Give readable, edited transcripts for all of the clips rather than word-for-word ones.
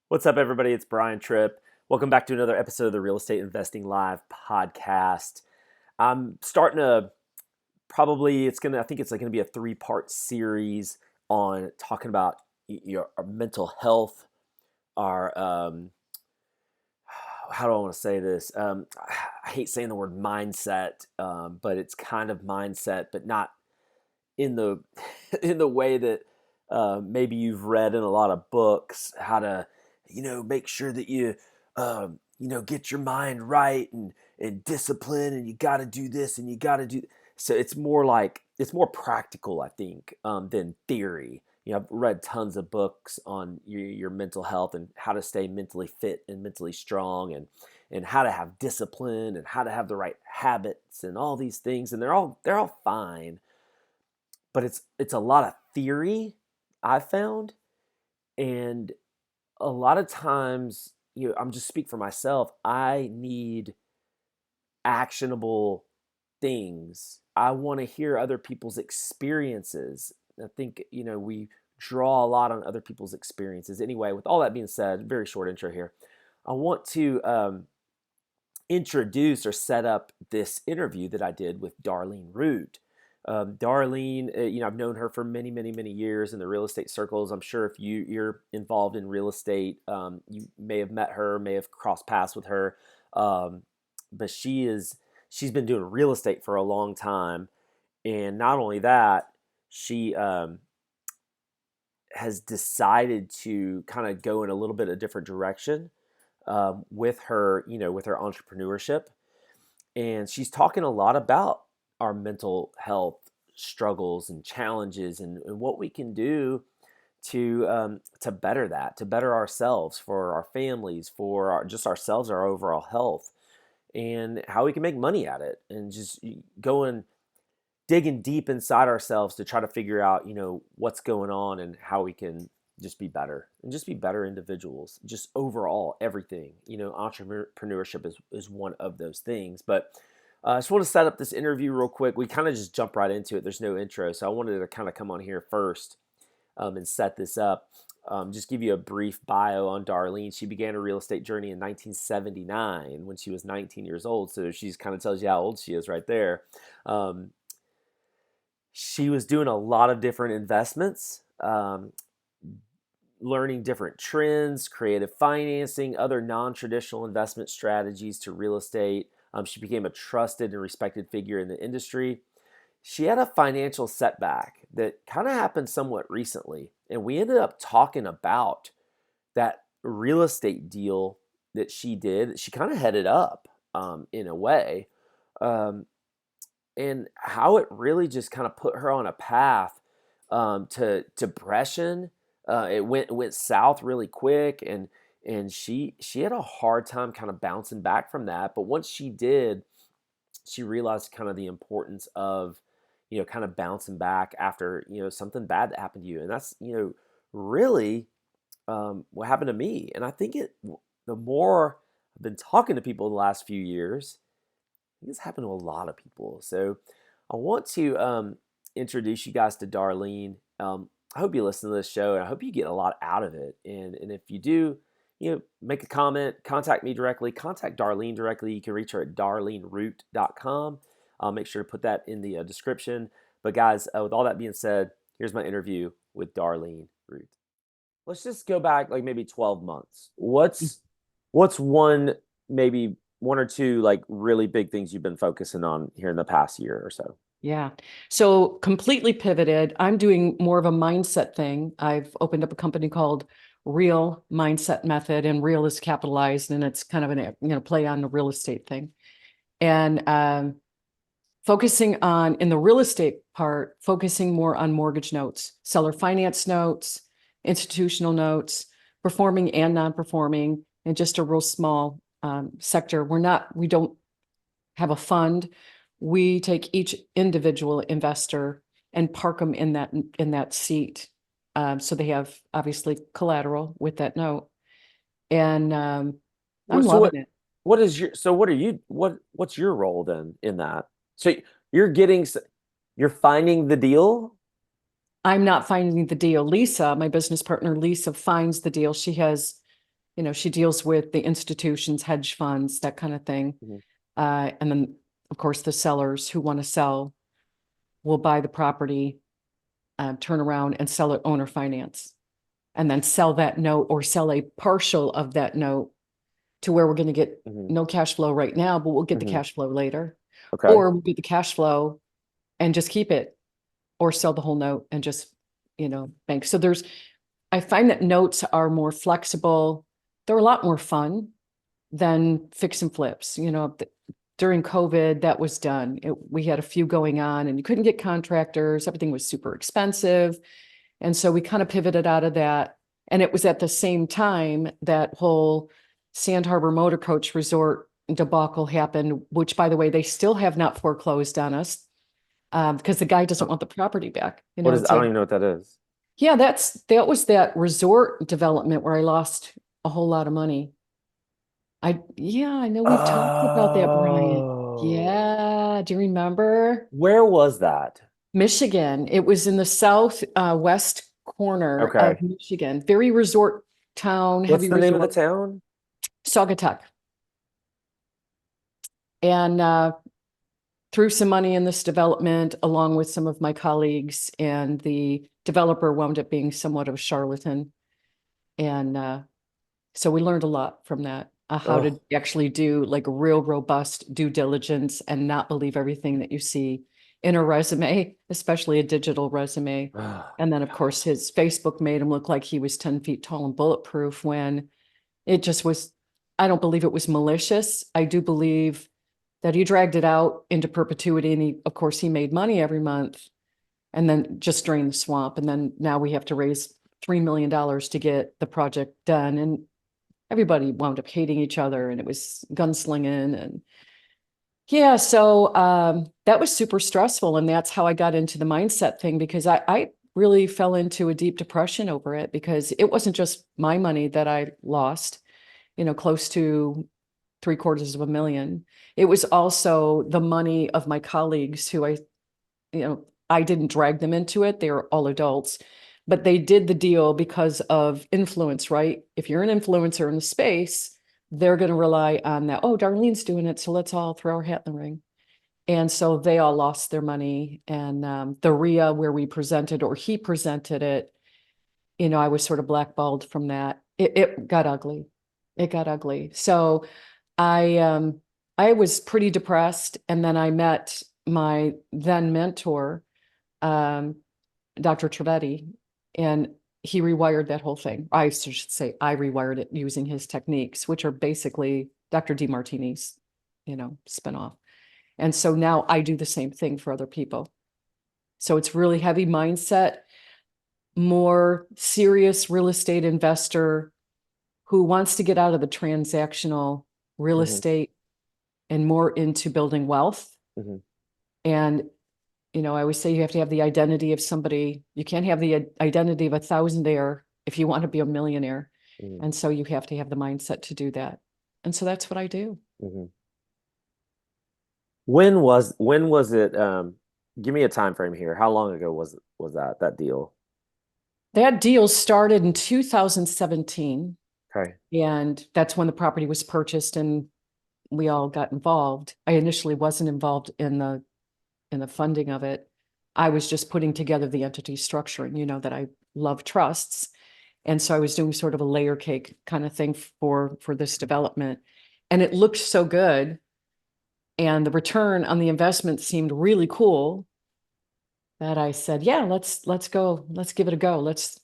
What's up, everybody? It's Brian Trippe. Welcome back to another episode of the Real Estate Investing Live podcast. I'm starting a I think it's like gonna be a three-part series on talking about our mental health, our how do I want to say this? I hate saying the word mindset, but it's kind of mindset, but not in the in the way that maybe you've read in a lot of books how to make sure that you get your mind right and discipline, and you got to do this and you got to do. So it's more practical, I think, than theory. I've read tons of books on your mental health and how to stay mentally fit and mentally strong, and how to have discipline and how to have the right habits and all these things, and they're all fine, but it's a lot of theory, I've found. And a lot of times, I'm just speak for myself, I need actionable things. I want to hear other people's experiences. I think, we draw a lot on other people's experiences. Anyway, with all that being said, very short intro here. I want to introduce or set up this interview that I did with Darlene Root. Darlene, I've known her for many, many, many years in the real estate circles. I'm sure if you're involved in real estate, you may have met her, may have crossed paths with her. But she's been doing real estate for a long time, and not only that, she has decided to kind of go in a little bit of different direction with her, with her entrepreneurship. And she's talking a lot about our mental health struggles and challenges, and what we can do to better that, to better ourselves, for our families, for just ourselves, our overall health, and how we can make money at it, and just going digging deep inside ourselves to try to figure out what's going on and how we can just be better, and just be better individuals, just overall everything. Entrepreneurship is one of those things. But I just want to set up this interview real quick. We kind of just jump right into it. There's no intro, so I wanted to kind of come on here first and set this up. Just give you a brief bio on Darlene. She began her real estate journey in 1979 when she was 19 years old. So she's kind of tells you how old she is right there. She was doing a lot of different investments, learning different trends, creative financing, other non-traditional investment strategies to real estate. She became a trusted and respected figure in the industry. She had a financial setback that kind of happened somewhat recently, and we ended up talking about that real estate deal that she did. She kind of headed up in a way, and how it really just kind of put her on a path to depression. It went south really quick, and she had a hard time kind of bouncing back from that. But once she did, she realized kind of the importance of kind of bouncing back after something bad that happened to you, and that's really what happened to me. And I think the more I've been talking to people in the last few years, this happened to a lot of people. So I want to introduce you guys to Darlene. I hope you listen to this show, and I hope you get a lot out of it. And if you do, make a comment, contact me directly, contact Darlene directly. You can reach her at darleneroot.com. I'll make sure to put that in the description. But guys, with all that being said, here's my interview with Darlene Root. Let's just go back like maybe 12 months. What's maybe one or two like really big things you've been focusing on here in the past year or so? Yeah. So completely pivoted. I'm doing more of a mindset thing. I've opened up a company called Real Mindset Method, and real is capitalized, and it's kind of an play on the real estate thing. And focusing on, in the real estate part, focusing more on mortgage notes, seller finance notes, institutional notes, performing and non-performing, and just a real small sector. We don't have a fund. We take each individual investor and park them in that seat. So they have obviously collateral with that note. And I'm So loving it. what's your role then in that? So you're getting, you're finding the deal? I'm not finding the deal. Lisa, my business partner, Lisa finds the deal. She has She deals with the institutions, hedge funds, that kind of thing. Mhm. And then, of course, the sellers who want to sell will buy the property, turn around and sell it owner finance, and then sell that note or sell a partial of that note to where we're going to get Mhm. no cash flow right now, but we'll get the Mhm. cash flow later. Okay. Or we'll get the cash flow and just keep it, or sell the whole note and just, bank. So I find that notes are more flexible. They're a lot more fun than fix and flips. During COVID, that was done. We had a few going on and you couldn't get contractors. Everything was super expensive. And so we kind of pivoted out of that. And it was at the same time that whole Sand Harbor Motor Coach Resort debacle happened, which, by the way, they still have not foreclosed on us, because the guy doesn't want the property back. What is, It's I don't like, even know what that is. yeah, that was that resort development where I lost a whole lot of money. Yeah, I know we've talked about that, Brian. Oh, Yeah, do you remember? where was that? Michigan. It was in the south west corner of Okay. Michigan. Very resort town, What's heavy the name of the resort, town? Saugatuck. And threw some money in this development along with some of my colleagues, and the developer wound up being somewhat of a charlatan. And so we learned a lot from that. How to Oh, actually do like a real robust due diligence and not believe everything that you see in a resume, especially a digital resume. oh, And then, of God. course, his Facebook made him look like he was 10 feet tall and bulletproof when it just was. I don't believe it was malicious. I do believe that he dragged it out into perpetuity. And of course, he made money every month and then just drained the swamp. And then now we have to raise $3 million to get the project done. And everybody wound up hating each other, and it was gunslinging. And yeah, so that was super stressful. And that's how I got into the mindset thing, because I really fell into a deep depression over it, because it wasn't just my money that I lost, close to $750,000. It was also the money of my colleagues who I didn't drag them into it. They were all adults, but they did the deal because of influence, right? If you're an influencer in the space, they're going to rely on that. Oh, Darlene's doing it, so let's all throw our hat in the ring. And so they all lost their money. And the REIA where we presented, or he presented it, I was sort of blackballed from that. It got ugly. It got ugly. So I was pretty depressed, and then I met my then mentor, um, Dr. Trippe, and he rewired that whole thing. I should say I rewired it using his techniques, which are basically Dr. DeMartini's, spinoff. And so now I do the same thing for other people. So it's really heavy mindset, more serious real estate investor who wants to get out of the transactional real Mhm. estate and more into building wealth. Mhm. And I always say you have to have the identity of somebody. You can't have the identity of a thousandaire if you want to be a millionaire. Mhm. And so you have to have the mindset to do that. And so that's what I do. Mhm. When was it? Give me a time frame here. How long ago was that deal? That deal started in 2017. Okay. And that's when the property was purchased and we all got involved. I initially wasn't involved in the funding of it. I was just putting together the entity structuring, that I love trusts. And so I was doing sort of a layer cake kind of thing for this development. And it looked so good. And the return on the investment seemed really cool that I said, yeah, let's go. Let's give it a go. Let's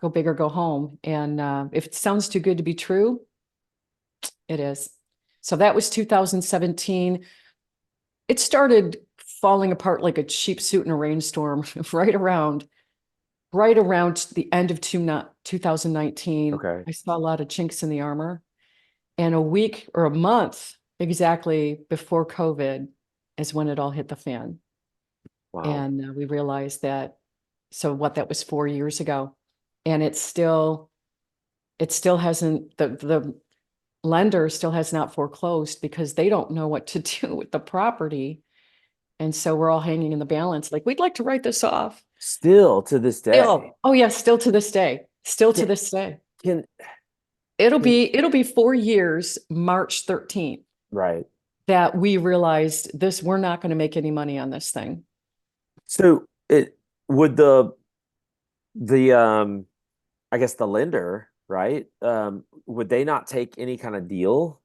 go big or go home. And if it sounds too good to be true, it is. So that was 2017. It started falling apart like a cheap suit in a rainstorm right around the end of 2019. Okay. I saw a lot of chinks in the armor. And a week or a month exactly before COVID is when it all hit the fan. Wow. And we realized that, so what, that was 4 years ago. And it still hasn't, the lender still has not foreclosed because they don't know what to do with the property. And so we're all hanging in the balance. Like, we'd like to write this off. Still to this day. Still, oh yeah, still to this day. Still to Can this day. can It'll be 4 years, March 13th, Right. that we realized this, we're not going to make any money on this thing. So it would the I guess the lender, right? Would they not take any kind of deal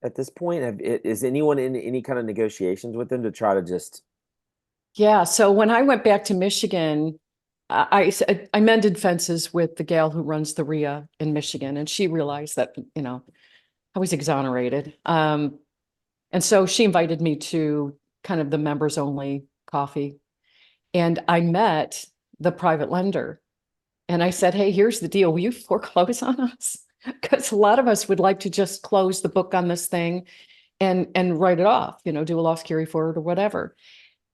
at this point? Is anyone in any kind of negotiations with them to try to just Yeah. So when I went back to Michigan, I mended fences with the gal who runs the REIA in Michigan, and she realized that, I was exonerated. And so she invited me to kind of the members only coffee. And I met the private lender. And I said, hey, here's the deal. Will you foreclose on us? Because a lot of us would like to just close the book on this thing and write it off, do a loss carry forward or whatever.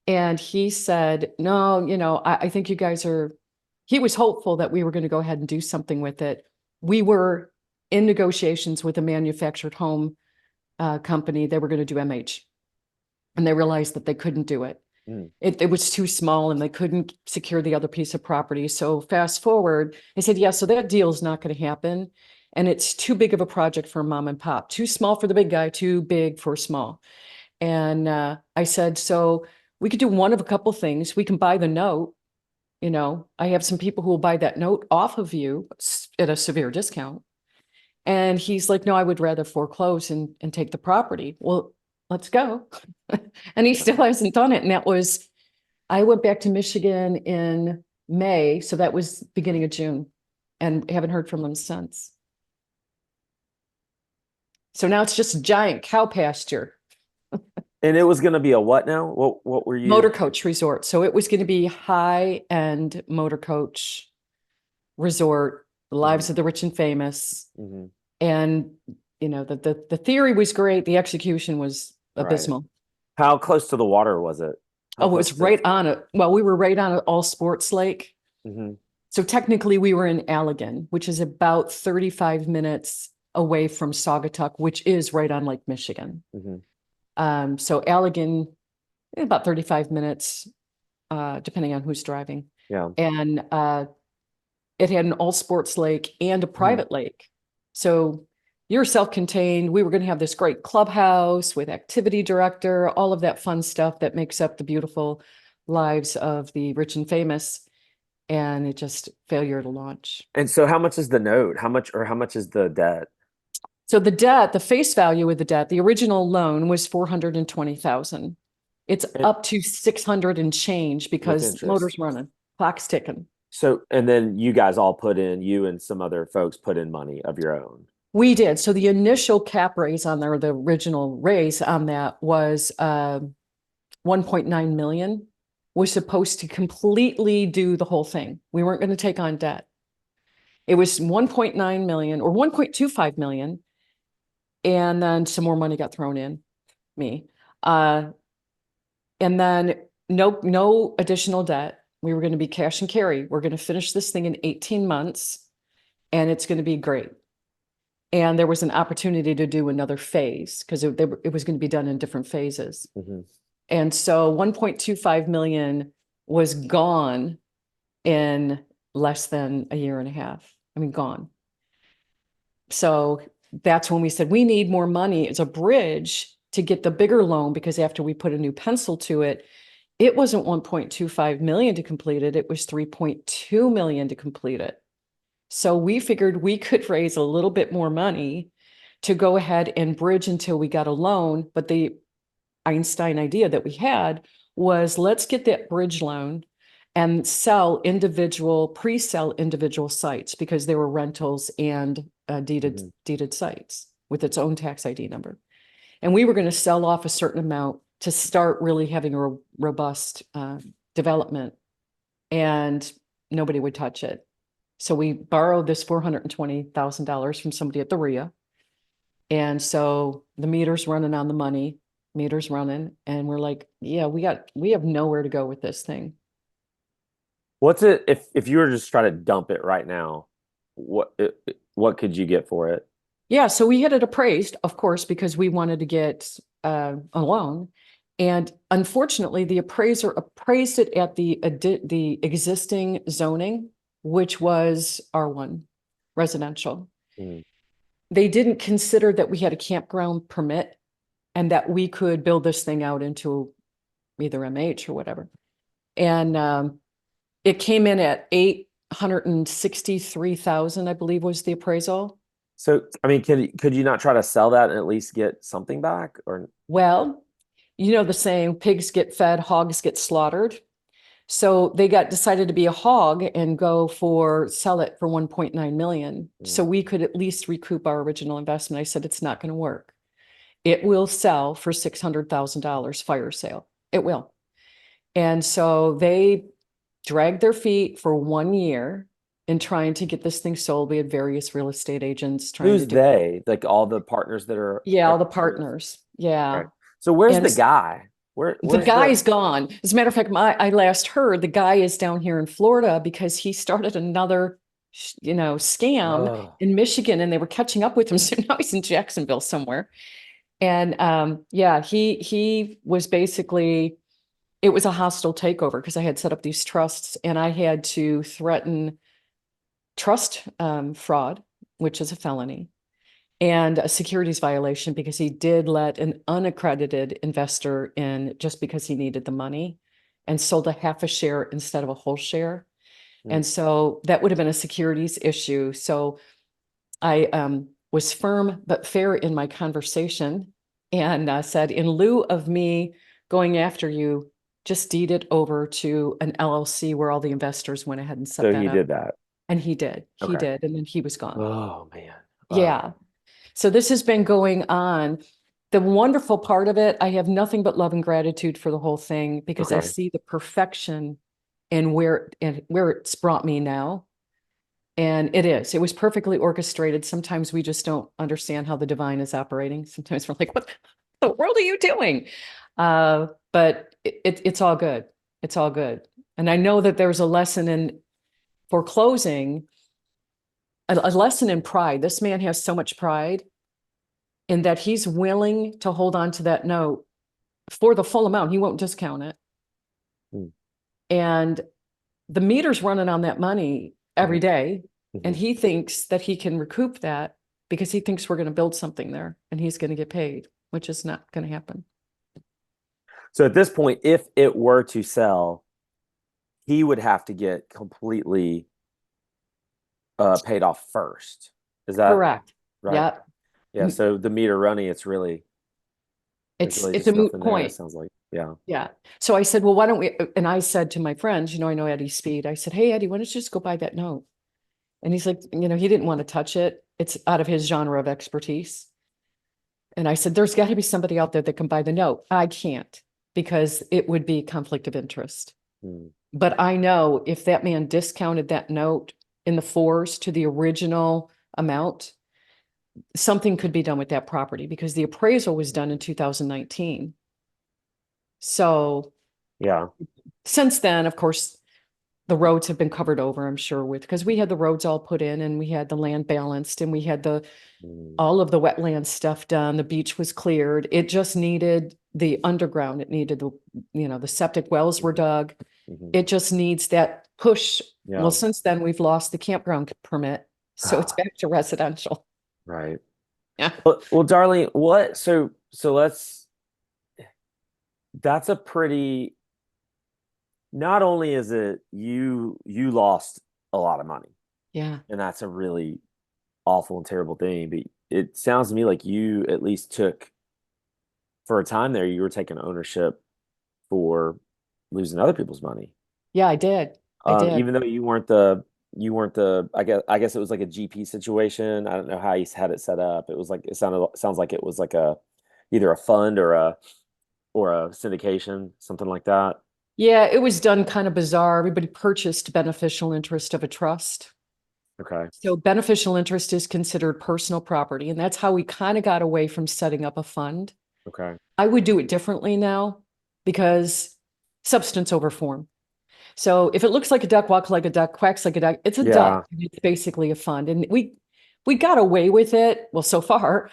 And he said, no, I think you guys are, he was hopeful that we were going to go ahead and do something with it. We were in negotiations with a manufactured home company. They were going to do MH, and they realized that they couldn't do it. mm, It was too small and they couldn't secure the other piece of property. So fast forward, I said, yeah, so that deal is not going to happen. And it's too big of a project for mom and pop, too small for the big guy, too big for small. And I said, so we could do one of a couple things. We can buy the note. I have some people who will buy that note off of you at a severe discount. And he's like, no, I would rather foreclose and take the property. Well, let's go. And he still hasn't done it. And I went back to Michigan in May. So that was beginning of June, and haven't heard from him since. So now it's just a giant cow pasture. and it was gonna be a what now? What were you? Motor coach resort. So it was going to be high-end motor coach resort, the Mhm, lives of the rich and famous. mhm, And the theory was great. The execution was right. abysmal. How close to the water was it? How Oh, it close was to? right on it. Well, we were right on an all sports lake. Mhm, So technically we were in Allegan, which is about 35 minutes away from Saugatuck, which is right on Lake Michigan. mhm, So Allegan, about 35 minutes, depending on who's driving. yeah. And it had an all sports lake and a Mhm. private lake. So you're self-contained. We were going to have this great clubhouse with activity director, all of that fun stuff that makes up the beautiful lives of the rich and famous. And it just failure to launch. And so how much is the note? How much is the debt? So the debt, the face value of the debt, the original loan was 420,000. It's And up to 600 and change with because motor's interest. running, clock's ticking. So, and then you guys all put in, you and some other folks put in money of your own. We did. So the initial cap raise on there, the original raise on that was 1.9 million. Was supposed to completely do the whole thing. We weren't going to take on debt. It was 1.9 million or 1.25 million. And then some more money got thrown in, me. And then no additional debt. We were going to be cash and carry. We're going to finish this thing in 18 months, and it's going to be great. And there was an opportunity to do another phase because it was going to be done in different phases. Mhm. And so 1.25 million was gone in less than a year and a half. I mean, gone. So that's when we said we need more money as a bridge to get the bigger loan, because after we put a new pencil to it, it wasn't 1.25 million to complete it. It was 3.2 million to complete it. So we figured we could raise a little bit more money to go ahead and bridge until we got a loan. But the Einstein idea that we had was, let's get that bridge loan and pre-sell individual sites, because they were rentals and Mhm. deeded sites with its own tax ID number. And we were going to sell off a certain amount to start really having a robust development, and nobody would touch it. So we borrowed this $420,000 from somebody at the REIA. And so the meter's running on the money, meter's running, and we're like, yeah, we have nowhere to go with this thing. What's it if you were to just try to dump it right now? What could you get for it? Yeah, so we had it appraised, of course, because we wanted to get a loan. And unfortunately, the appraiser appraised it at the existing zoning, which was R1 residential. Mhm. they didn't consider that we had a campground permit and that we could build this thing out into either MH or whatever. And it came in at 863,000, I believe was the appraisal. So, I mean, could you not try to sell that and at least get something back? Or Well, you know the saying, pigs get fed, hogs get slaughtered. So they got decided to be a hog and sell it for 1.9 million. So mm, we could at least recoup our original investment. I said, it's not going to work. It will sell for $600,000 fire sale. It will. And so they dragged their feet for 1 year in trying to get this thing sold. We had various real estate agents trying to who's do it. they? Like all the partners that Yeah, are all the in this? partners. Yeah. Okay. So where's And the guy? the Where's the guy's gone. As a matter of fact, I last heard the guy is down here in Florida because he started another, scam oh in Michigan, and they were catching up with him. So now he's in Jacksonville somewhere. And yeah, he was basically, it was a hostile takeover because I had set up these trusts and I had to threaten trust fraud, which is a felony, and a securities violation because he did let an unaccredited investor in just because he needed the money and sold a half a share instead of a whole share. mm. And so that would have been a securities issue. So I was firm but fair in my conversation and said, in lieu of me going after you, just deed it over to an LLC where all the investors went ahead and set So that he up. did that. And he did. He Okay. did. And then he was gone. Oh man. Wow. Yeah. So this has been going on. The wonderful part of it, I have nothing but love and gratitude for the whole thing because I Okay. see the perfection and where it's brought me now. And it was perfectly orchestrated. Sometimes we just don't understand how the divine is operating. Sometimes we're like, what the world are you doing? But it's all good. It's all good. And I know that there's a lesson in foreclosing, a lesson in pride. This man has so much pride in that he's willing to hold on to that note for the full amount. He won't discount it. Mm, And the meter's running on that money every mhm, day. And mhm. he thinks that he can recoup that because he thinks we're going to build something there and he's going to get paid, which is not going to happen. So at this point, if it were to sell, he would have to get completely paid off first. Is that Correct. right? Yeah. Yeah. So the meter running, there's really It's a just moot nothing there. It point. sounds like, yeah. Yeah. So I said, well, why don't we? And I said to my friends, I know Eddie Speed. I said, hey, Eddie, why don't you just go buy that note? And he's like, he didn't want to touch it. It's out of his genre of expertise. And I said, there's got to be somebody out there that can buy the note. I can't because it would be conflict of interest. Mm, But I know if that man discounted that note in the fours to the original amount, something could be done with that property because the appraisal was done in 2019. So yeah. since then, of course, the roads have been covered over, I'm sure, because we had the roads all put in and we had the land balanced and we had Mm, all of the wetland stuff done. The beach was cleared. It just needed the underground. It needed the septic wells were mhm, dug. mhm. It just needs that push. Well, Yeah. since then we've lost the campground permit. So it's back to residential. Right. Yeah. Well, Darlene, so that's a pretty, not only is it you lost a lot of money, Yeah. and that's a really awful and terrible thing, but it sounds to me like you at least took, for a time there, you were taking ownership for losing other people's money. Yeah, I did. I did. Even though you weren't the I guess it was like a GP situation. I don't know how he had it set up. It was like sounds like it was like a either a fund or a syndication, something like that. Yeah, it was done kind of bizarre. Everybody purchased beneficial interest of a trust. Okay. So beneficial interest is considered personal property, and that's how we kind of got away from setting up a fund. Okay. I would do it differently now because substance over form. So if it looks like a duck, walk like a duck, quacks like a duck, it's a duck. Yeah. It's basically a fund. And we got away with it, well, so far.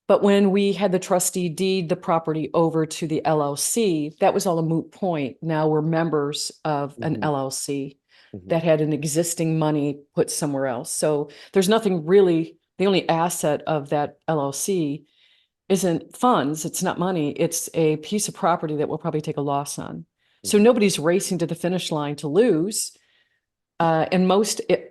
But when we had the trustee deed the property over to the LLC, that was all a moot point. Now we're members of an Hmm. LLC Hmm. that had an existing money put somewhere else. So there's nothing really the only asset of that LLC isn't funds, it's not money, it's a piece of property that we'll probably take a loss on. So Mhm. nobody's racing to the finish line to lose. And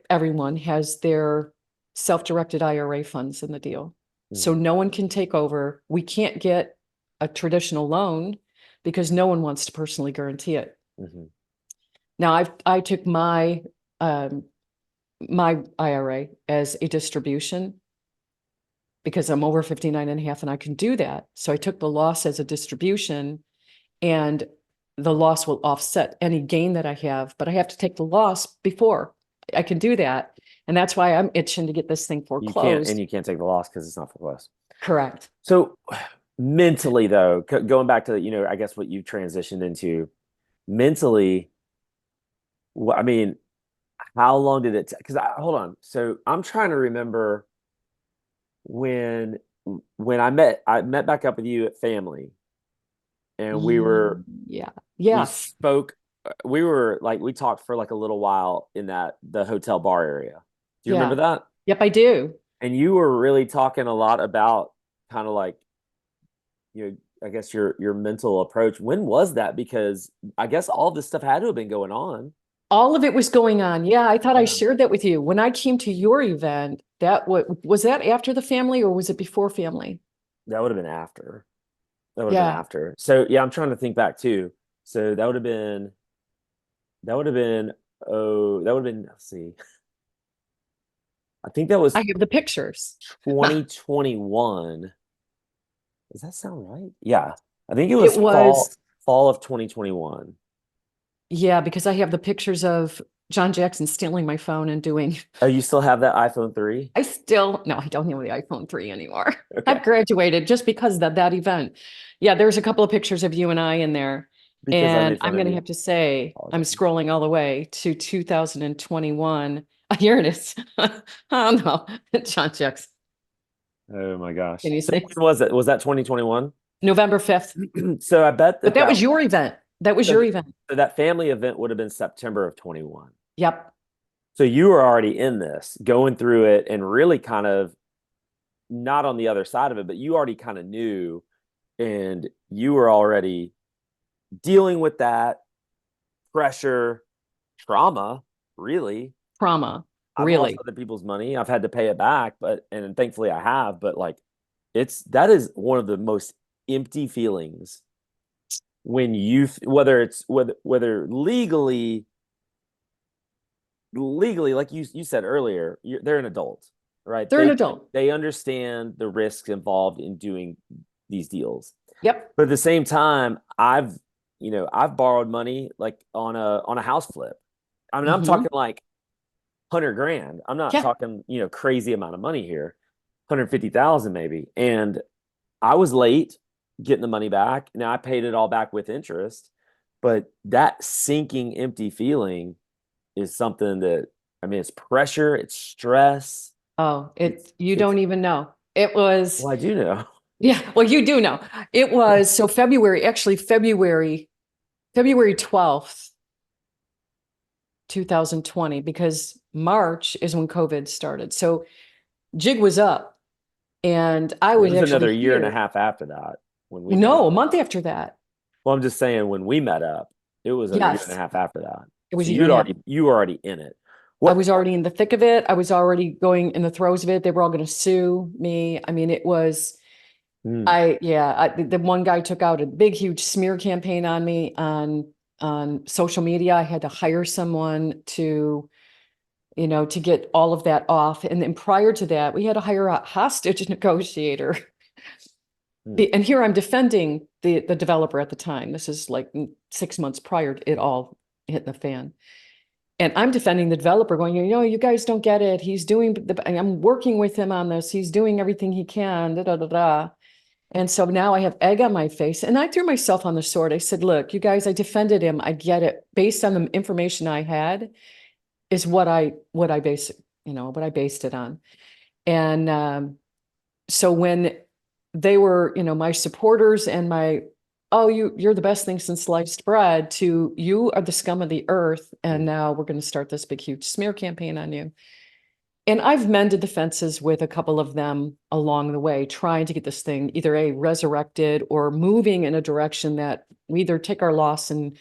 everyone has their self-directed IRA funds in the deal. So Mhm. no one can take over. We can't get a traditional loan because no one wants to personally guarantee it. Mhm. Now I took um, my IRA as a distribution because I'm over 59 and a half and I can do that. So I took the loss as a distribution, and the loss will offset any gain that I have, but I have to take the loss before I can do that. And that's why I'm itching to get this thing foreclosed. You can't take the loss because it's not foreclosed. Correct. So mentally, though, going back to, I guess what you've transitioned into mentally, I mean, how long did it? Because hold on. So I'm trying to remember when I met back up with you at family, and Yeah. we Yes. spoke. We were like we talked for like a little while in the hotel bar area. Do you remember Yeah. that? Yep, I do. And you were really talking a lot about kind of like I guess your mental approach. When was that? Because I guess all this stuff had to have been going on. All of it was going on. Yeah, I thought I Yeah. shared that with you. When I came to your event, was that after the family or was it before family? That would have been after. That would have been Yeah. after. So yeah, I'm trying to think back too. So that would have been that would have been, let's see. I think that I was have the pictures. 2021. Does that sound right? Yeah. I think it It was was, fall of 2021. yeah, because I have the pictures of John Jackson stealing my phone and doing, Oh, you still have that iPhone 3? no, I don't have the iPhone 3 anymore. Okay. I've graduated just because of that event. Yeah, there's a couple of pictures of you and I in there. Because I And made I'm fun of going to you. have to say, I'm Apologize. scrolling all the way to 2021. Here it is. Oh no, John Jackson. Oh my gosh. Can you So see? when was it? Was that 2021? November 5th. So I bet But that was your event. That was your event. so that family event would have been September of 21. Yep. So you were already in this, going through it, and really kind of not on the other side of it, but you already kind of knew, and you were already dealing with that pressure, trauma, really. Trauma, I've lost really. other people's money. I've had to pay it back, and thankfully I have, but like that is one of the most empty feelings when whether it's whether legally, like you said earlier, they're an adult, right? They're an adult. They understand the risks involved in doing these deals. Yep. But at the same time, I've borrowed money like on a house flip. I mean, I'm Hmm. talking like 100 grand. I'm not Yeah. talking, crazy amount of money here. 150,000 maybe. And I was late getting the money back. Now I paid it all back with interest, but that sinking empty feeling is something that, I mean, it's pressure, it's stress. Oh, you It's don't even know. It was, Well, I do know. yeah, well, you do know. It was so February, actually February 12th, 2020, because March is when COVID started. So jig was up and I It was was another actually year and a here. half after that when we met No, a up. month after that. Well, I'm just saying when we met up, it was a year and a Yes, half after that. it was So a year and a half. you were already in it. I What? was already in the thick of it. I was already going in the throes of it. They were all going to sue me. I mean, it was, Hmm. the one guy took out a big, huge smear campaign on me on social media. I had to hire someone to get all of that off. And then prior to that, we had to hire a hostage negotiator. Hmm. And here I'm defending the developer at the time. This is like 6 months prior to it all hitting the fan. And I'm defending the developer going, you guys don't get it. I'm working with him on this. He's doing everything he can, da, da, da, da. And so now I have egg on my face and I threw myself on the sword. I said, look, you guys, I defended him. I get it. Based on the information I had is what I based it on. And so when they were, my supporters and oh, you're the best thing since sliced bread, to you are the scum of the earth. And now we're going to start this big, huge smear campaign on you. And I've mended the fences with a couple of them along the way, trying to get this thing either resurrected or moving in a direction that we either take our loss and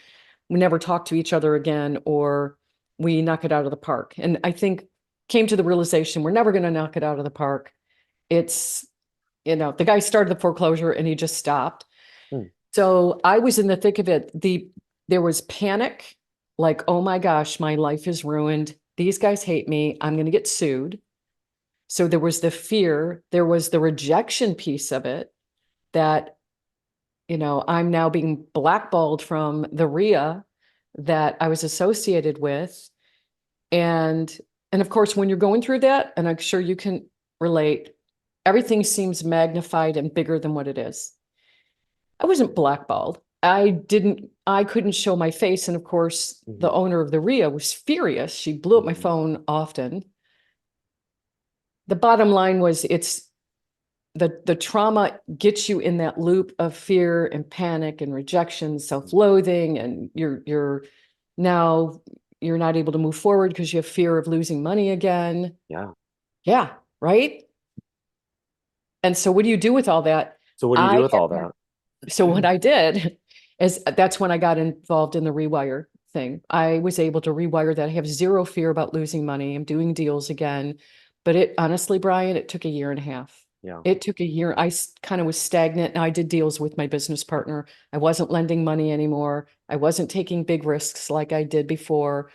we never talk to each other again, or we knock it out of the park. And I think came to the realization we're never going to knock it out of the park. It's, the guy started the foreclosure and he just stopped. Hmm. So I was in the thick of it. There was panic, like, oh my gosh, my life is ruined. These guys hate me. I'm going to get sued. So there was the fear, there was the rejection piece of it that, I'm now being blackballed from the REIA that I was associated with. And of course, when you're going through that, and I'm sure you can relate, everything seems magnified and bigger than what it is. I wasn't blackballed. I couldn't show my face. And of course, the owner of the REIA was furious. She blew up my phone often. The bottom line was it's the trauma gets you in that loop of fear and panic and rejection, self-loathing, and now you're not able to move forward because you have fear of losing money again. Yeah. Yeah, right? And so what do you do with all that? So what do you do with all that? So what I did is that's when I got involved in the rewire thing. I was able to rewire that. I have zero fear about losing money. I'm doing deals again. But it honestly, Brian, it took a year and a half. Yeah. It took a year. I kind of was stagnant. Now I did deals with my business partner. I wasn't lending money anymore. I wasn't taking big risks like I did before.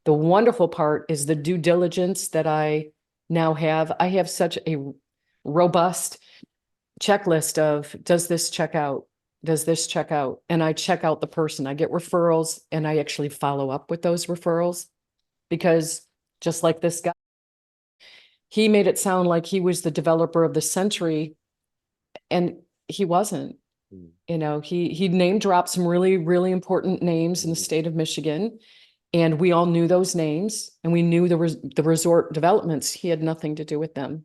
The wonderful part is the due diligence that I now have. I have such a robust checklist of, does this check out? Does this check out? And I check out the person. I get referrals and I actually follow up with those referrals, because just like this guy, he made it sound like he was the developer of the century, and he wasn't. He name dropped some really, really important names in the state of Michigan, and we all knew those names, and we knew the resort developments. He had nothing to do with them.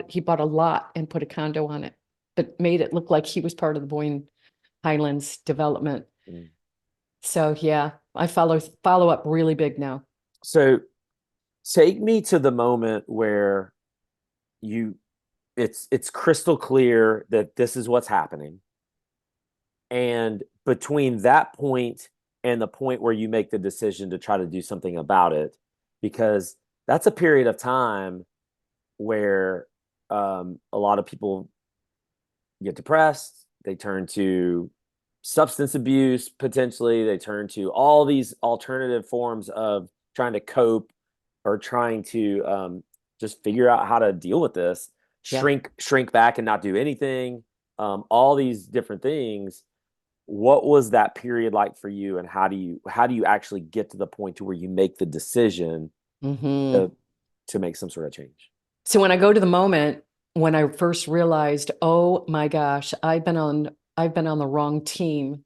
He bought a lot and put a condo on it, but made it look like he was part of the Boyne Highlands development. So yeah, I follow up really big now. So take me to the moment where it's crystal clear that this is what's happening. And between that point and the point where you make the decision to try to do something about it, because that's a period of time where a lot of people get depressed, they turn to substance abuse, potentially, they turn to all these alternative forms of trying to cope or trying to just figure out how to deal with this, shrink back and not do anything, all these different things. What was that period like for you, and how do you actually get to the point to where you make the decision to make some sort of change? So when I go to the moment when I first realized, oh my gosh, I've been on the wrong team,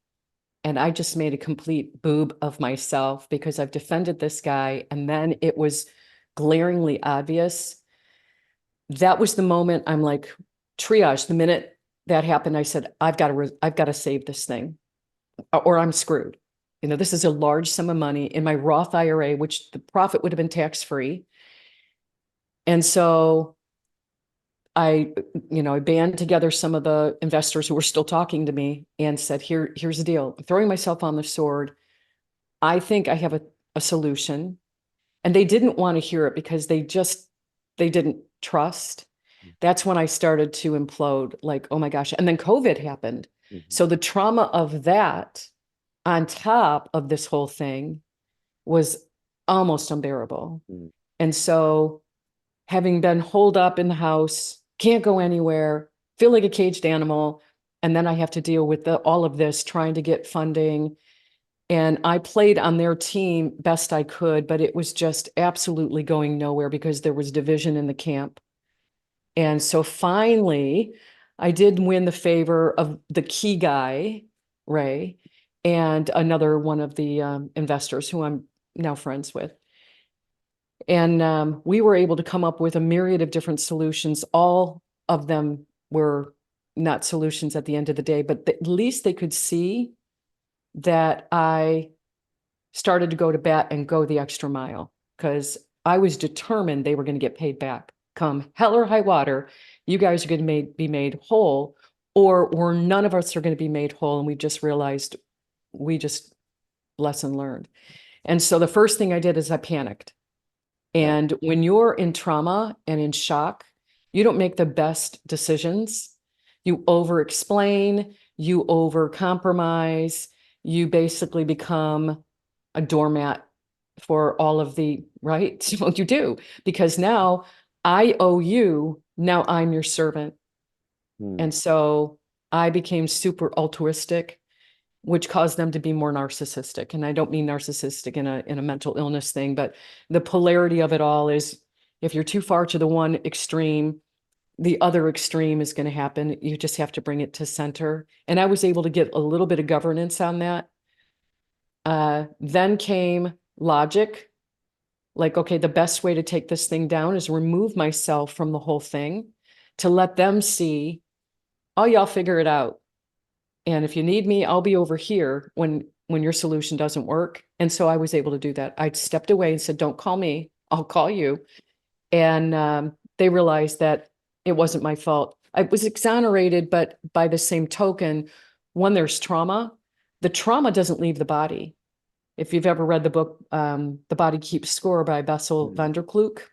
and I just made a complete boob of myself because I've defended this guy, and then it was glaringly obvious. That was the moment I'm like, triage. The minute that happened, I said, I've got to save this thing, or I'm screwed. This is a large sum of money in my Roth IRA, which the profit would have been tax-free. And so I band together some of the investors who were still talking to me and said, here's the deal. I'm throwing myself on the sword. I think I have a solution. And they didn't want to hear it because they didn't trust. That's when I started to implode, like, oh my gosh. And then COVID happened. So the trauma of that on top of this whole thing was almost unbearable. And so having been holed up in the house, can't go anywhere, feel like a caged animal, and then I have to deal with all of this, trying to get funding. And I played on their team best I could, but it was just absolutely going nowhere because there was division in the camp. And so finally, I did win the favor of the key guy, Ray, and another one of the investors who I'm now friends with. And we were able to come up with a myriad of different solutions. All of them were not solutions at the end of the day, but at least they could see that I started to go to bat and go the extra mile, because I was determined they were going to get paid back. Come hell or high water, you guys are going to be made whole, or none of us are going to be made whole. And we just realized we just lesson learned. And so the first thing I did is I panicked. Yeah. And when you're in trauma and in shock, you don't make the best decisions. You over explain, you over compromise, you basically become a doormat for all of the, right? So you do, because now I owe you, now I'm your servant. Mm. And so I became super altruistic, which caused them to be more narcissistic. And I don't mean narcissistic in a mental illness thing, but the polarity of it all is if you're too far to the one extreme, the other extreme is going to happen. You just have to bring it to center. And I was able to get a little bit of governance on that. Then came logic, like, okay, the best way to take this thing down is remove myself from the whole thing to let them see, oh, y'all figure it out. And if you need me, I'll be over here when your solution doesn't work. And so I was able to do that. I stepped away and said, don't call me, I'll call you. And they realized that it wasn't my fault. I was exonerated, but by the same token, when there's trauma, the trauma doesn't leave the body. If you've ever read the book, The Body Keeps Score by Bessel Mm. van der Kolk,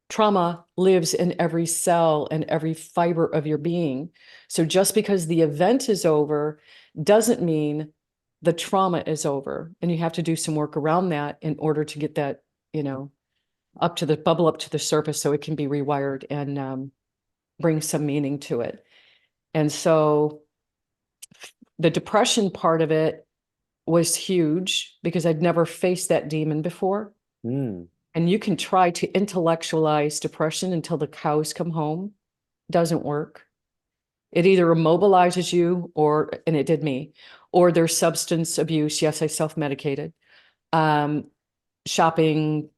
trauma lives in every cell and every fiber of your being. So just because the event is over doesn't mean the trauma is over. And you have to do some work around that in order to get that, up to the bubble up to the surface so it can be rewired and bring some meaning to it. And so the depression part of it was huge because I'd never faced that demon before. Mm. And you can try to intellectualize depression until the cows come home. Doesn't work. It either immobilizes you and it did me, or there's substance abuse. Yes, I self-medicated. Um, Shopping,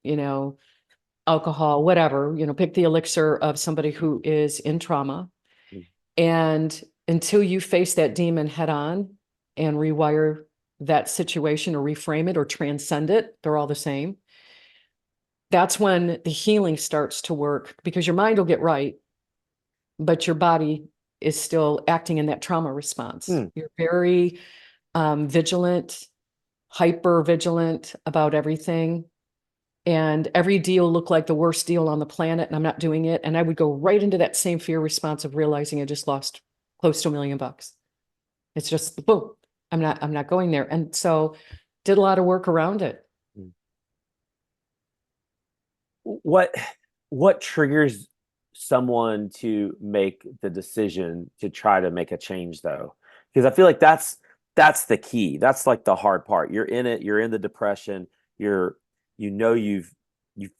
alcohol, whatever, pick the elixir of somebody who is in trauma. Mm. And until you face that demon head on and rewire that situation or reframe it or transcend it, they're all the same. That's when the healing starts to work because your mind will get right, but your body is still acting in that trauma response. Mm. You're very vigilant, hyper vigilant about everything. And every deal looked like the worst deal on the planet, and I'm not doing it. And I would go right into that same fear response of realizing I just lost close to $1 million. It's just boom. I'm not going there. And so did a lot of work around it. Mm. What triggers someone to make the decision to try to make a change though? Because I feel like that's the key. That's like the hard part. You're in it, you're in the depression, you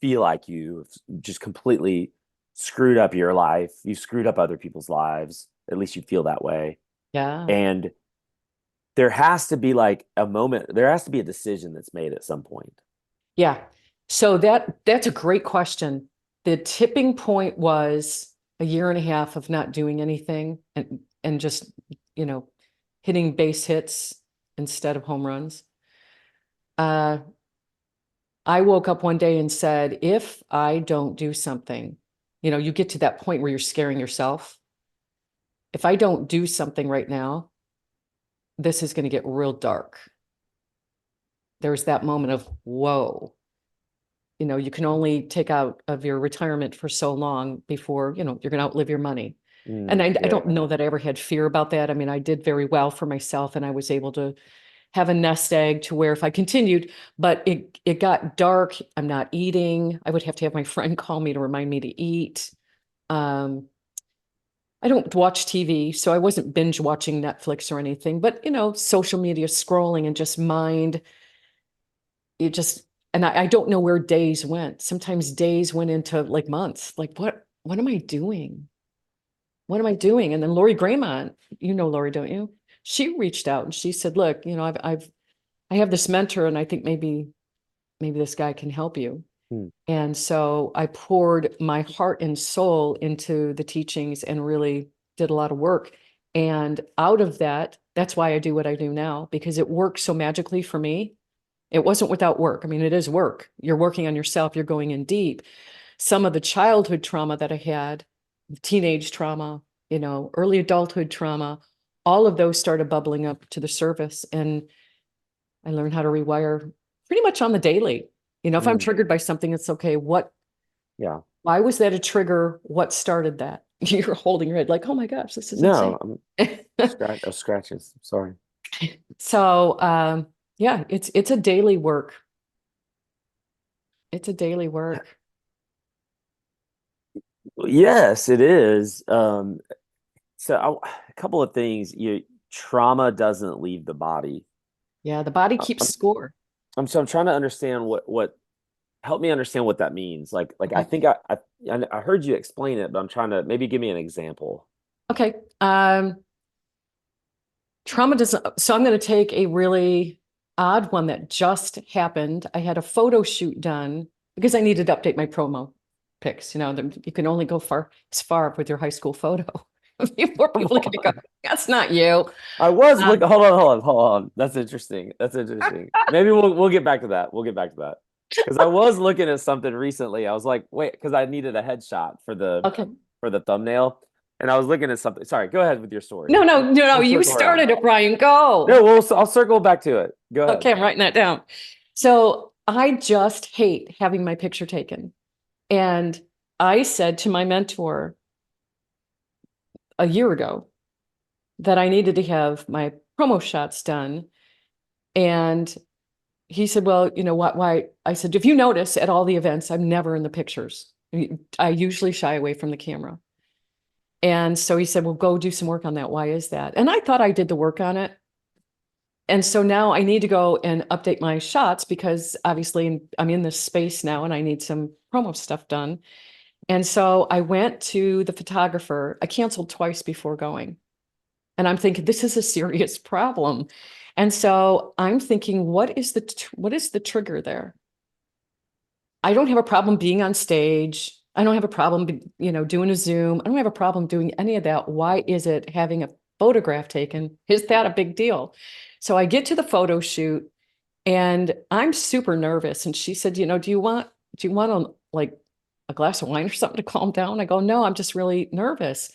feel like you've just completely screwed up your life. You screwed up other people's lives. At least you feel that way. Yeah. And there has to be like a moment, there has to be a decision that's made at some point. Yeah. So that's a great question. The tipping point was a year and a half of not doing anything and just, you know, hitting base hits instead of home runs. I woke up one day and said, if I don't do something, you get to that point where you're scaring yourself. If I don't do something right now, this is going to get real dark. There's that moment of, whoa, you can only take out of your retirement for so long before, you're going to outlive your money. And Mm, I yeah. don't know that I ever had fear about that. I mean, I did very well for myself and I was able to have a nest egg to where if I continued, but it got dark. I'm not eating. I would have to have my friend call me to remind me to eat. Um, I don't watch TV, so I wasn't binge watching Netflix or anything, but social media scrolling and just mind, it just, and I don't know where days went. Sometimes days went into like months. Like, what am I doing? What am I doing? And then Lori Graymont, Lori, don't you? She reached out and she said, look, I have this mentor and I think maybe this guy can help you. Mm, And so I poured my heart and soul into the teachings and really did a lot of work. And out of that, that's why I do what I do now, because it worked so magically for me. It wasn't without work. I mean, it is work. You're working on yourself, you're going in deep. Some of the childhood trauma that I had, teenage trauma, early adulthood trauma, all of those started bubbling up to the surface. And I learned how to rewire pretty much on the daily. If I'm Mm, triggered by something, it's okay. yeah. Why was that a trigger? What started that? You're holding your head like, oh my gosh, this is insane. No, I'm scratching. Sorry. So, yeah, it's a daily work. It's a daily work. Yes, it is. A couple of things. Trauma doesn't leave the body. Yeah, the body I- keeps I'm, score. I'm trying to understand what help me understand what that means. Like I Okay. think I heard you explain it, but I'm trying to maybe give me an example. Okay. Trauma doesn't, so I'm going to take a really odd one that just happened. I had a photo shoot done because I needed to update my promo pics. You can only go as far with your high school photo. People are Come really going to go, on. that's not you. I was Um, looking. Hold on. That's interesting. That's interesting. Maybe we'll get back to that. We'll get back to that. Because I was looking at something recently. I was like, wait, because I needed a headshot okay. for the thumbnail, and I was looking at something. Sorry, go ahead with your story. No, no, no, no. We'll You circle around. started it, Brian. Go. No, I'll circle back to it. Go ahead. Okay, I'm writing that down. So I just hate having my picture taken. And I said to my mentor a year ago that I needed to have my promo shots done. And he said, well, you know what, why? I said, if you notice at all the events, I'm never in the pictures. I usually shy away from the camera. And so he said, well, go do some work on that. Why is that? And I thought I did the work on it. And so now I need to go and update my shots because obviously I'm in this space now and I need some promo stuff done. And so I went to the photographer. I canceled twice before going. And I'm thinking, this is a serious problem. And so I'm thinking, what is the trigger there? I don't have a problem being on stage. I don't have a problem, doing a Zoom. I don't have a problem doing any of that. Why is it having a photograph taken? Is that a big deal? So I get to the photo shoot and I'm super nervous. And she said, do you want like a glass of wine or something to calm down? I go, no, I'm just really nervous.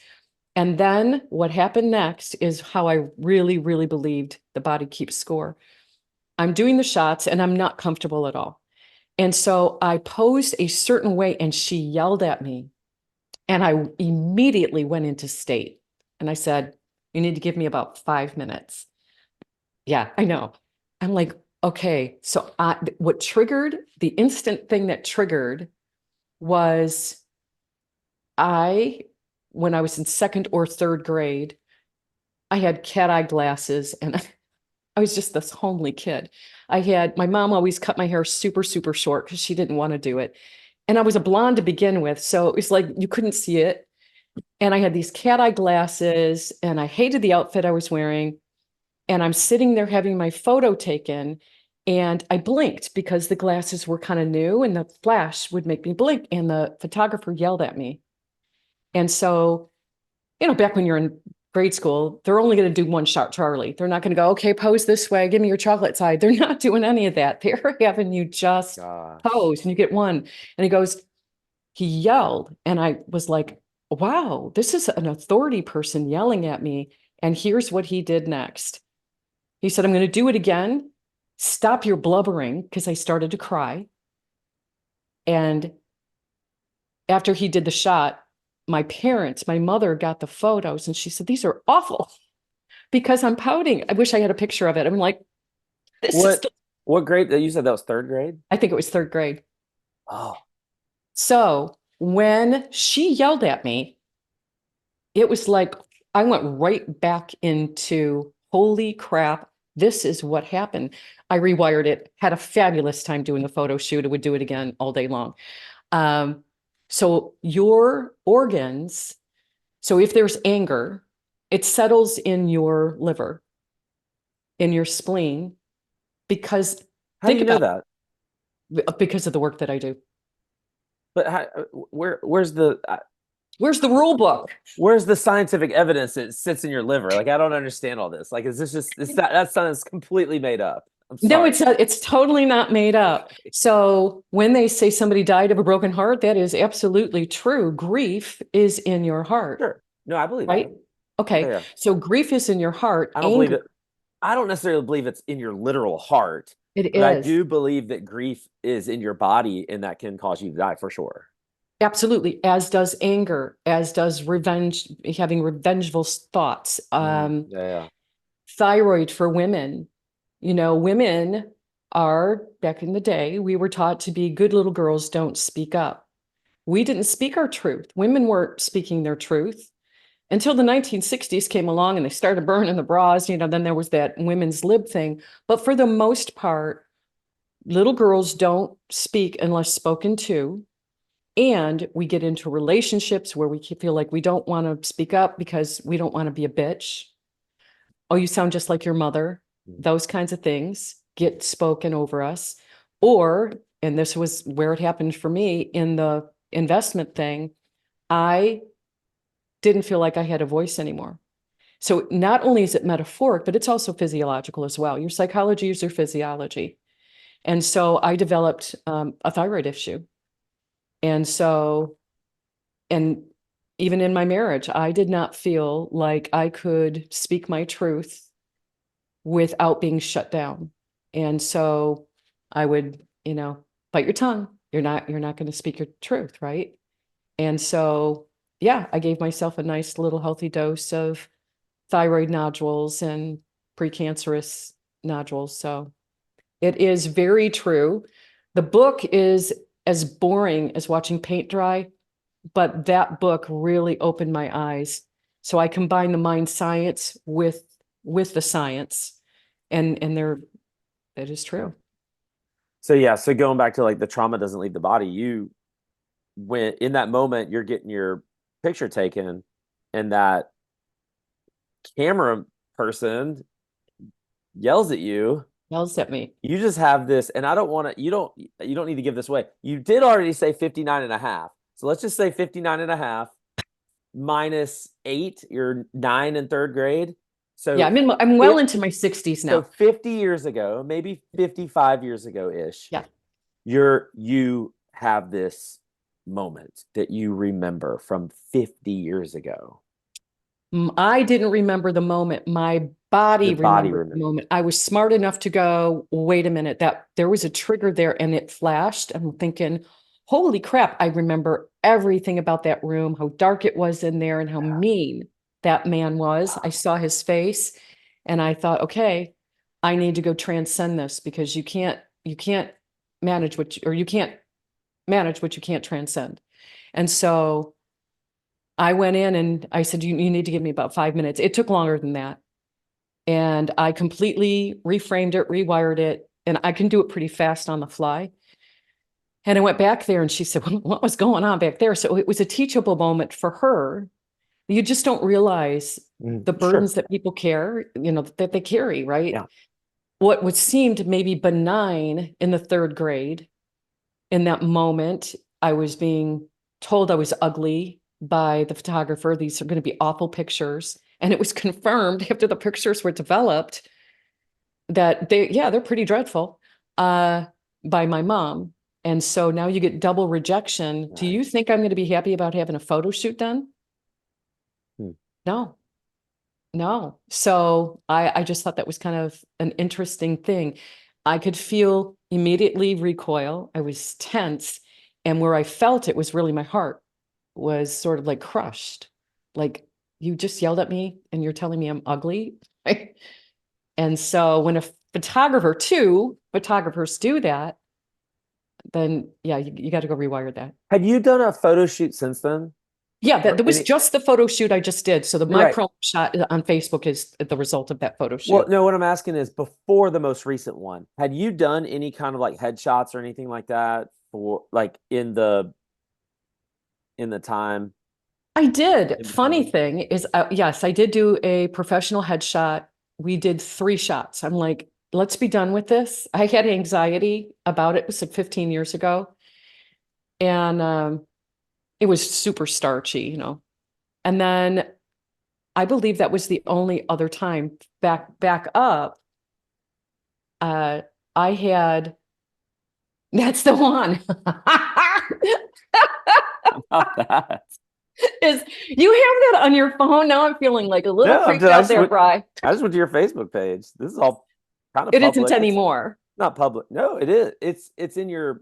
And then what happened next is how I really, really believed the body keeps score. I'm doing the shots and I'm not comfortable at all. And so I posed a certain way and she yelled at me. And I immediately went into state. And I said, you need to give me about 5 minutes. Yeah, I know. I'm like, okay. So what triggered the instant thing that triggered was I, when I was in second or third grade, I had cat eye glasses and I was just this homely kid. My mom always cut my hair super, super short because she didn't want to do it. And I was a blonde to begin with. So it was like you couldn't see it. And I had these cat eye glasses and I hated the outfit I was wearing. And I'm sitting there having my photo taken. And I blinked because the glasses were kind of new and the flash would make me blink. And the photographer yelled at me. And so, back when you're in grade school, they're only going to do one shot, Charlie. They're not going to go, okay, pose this way, give me your chocolate side. They're not doing any of that. They're having you just Gosh. pose and you get one. And he yelled. And I was like, wow, this is an authority person yelling at me. And here's what he did next. He said, I'm going to do it again. Stop your blubbering, because I started to cry. And after he did the shot, my mother got the photos and she said, these are awful because I'm pouting. I wish I had a picture of it. I'm like, this is, What what grade? You said that was third grade? I think it was third grade. Oh, So when she yelled at me, it was like I went right back into holy crap. This is what happened. I rewired it, had a fabulous time doing the photo shoot. I would do it again all day long. Um, so your organs, so if there's anger, it settles in your liver, in your spleen, because how do think you know about that? it, because of the work that I do. But Where's the rule book? where's the scientific evidence that it sits in your liver? Like I don't understand all this. Like is this just that sounds completely made up? I'm No, sorry. it's totally not made up. Okay. So when they say somebody died of a broken heart, that is absolutely true. Grief is in your heart, Sure. No, I believe that. right? Yeah, Okay. yeah. So grief is in your heart. I don't believe Anger, it. I don't necessarily believe it's in your literal heart, it but I is. do believe that grief is in your body and that can cause you to die for sure. Absolutely. As does anger, as does revenge, having revengeful thoughts. Yeah, yeah. Thyroid for women. Women are, back in the day, we were taught to be good little girls, don't speak up. We didn't speak our truth. Women weren't speaking their truth until the 1960s came along and they started burning the bras. Then there was that women's lib thing. But for the most part, little girls don't speak unless spoken to. And we get into relationships where we feel like we don't want to speak up because we don't want to be a bitch. Oh, you sound just like your mother. Mm. Those kinds of things get spoken over us. Or, and this was where it happened for me in the investment thing, I didn't feel like I had a voice anymore. So not only is it metaphoric, but it's also physiological as well. Your psychology is your physiology. And so I developed a thyroid issue. And so, and even in my marriage, I did not feel like I could speak my truth without being shut down. And so I would, bite your tongue. You're not going to speak your truth, right? And so, yeah, I gave myself a nice little healthy dose of thyroid nodules and precancerous nodules. So it is very true. The book is as boring as watching paint dry, but that book really opened my eyes. So I combine the mind science with the science, and that is Yeah. true. So yeah, so going back to like the trauma doesn't leave the body, you when in that moment you're getting your picture taken and that camera person yells at you, Yells at me. you just have this, and I don't want to, you don't need to give this away. You did already say 59 and a half. So let's just say 59 and a half minus 8, you're 9 in third grade. Yeah, So I'm well if into my 60s so now. 50 years ago, maybe 55 years ago ish, Yeah. you have this moment that you remember from 50 years ago. I didn't remember the moment. My Your body body remembered the remembers. moment. I was smart enough to go, wait a minute, that there was a trigger there and it flashed. I'm thinking, holy crap, I remember everything about that room, how dark it was in there and how Yeah. mean that man was. I saw his face and I thought, okay, I need to go transcend this because you can't manage or you can't manage what you can't transcend. And so I went in and I said, you need to give me about 5 minutes. It took longer than that. And I completely reframed it, rewired it, and I can do it pretty fast on the fly. And I went back there and she said, well, what was going on back there? So it was a teachable moment for her. You just don't realize the Sure. burdens that people that they carry, right? Yeah. What would seemed maybe benign in the third grade, in that moment, I was being told I was ugly by the photographer. These are going to be awful pictures. And it was confirmed after the pictures were developed that they're pretty dreadful by my mom. And so now you get double rejection. Do Right. you think I'm going to be happy about having a photo shoot done? Hmm. No, no. So I just thought that was kind of an interesting thing. I could feel immediately recoil. I was tense. And where I felt it was really my heart was sort of like crushed. Like, you just yelled at me and you're telling me I'm ugly. And so when a photographers do that, then yeah, you got to go rewire that. Had you done a photo shoot since then? Yeah, that, Or that was any? just the photo shoot I just did. So You're my right. promo shot on Facebook is the result of that photo Well, shoot. no, what I'm asking is before the most recent one, had you done any kind of like headshots or anything like that for like in the time I did. in Funny between? thing is, yes, I did do a professional headshot. We did 3 shots. I'm like, let's be done with this. I had anxiety about it. It was like 15 years ago. And it was super starchy. And then I believe that was the only other time back up. uh, I had, that's the one. About that. Is you have that on your phone? Now I'm feeling like a little No, freaked out there, Bri. I just went to your Facebook page. This is all kind of It isn't public. It's anymore. not public. No, it is. It's in your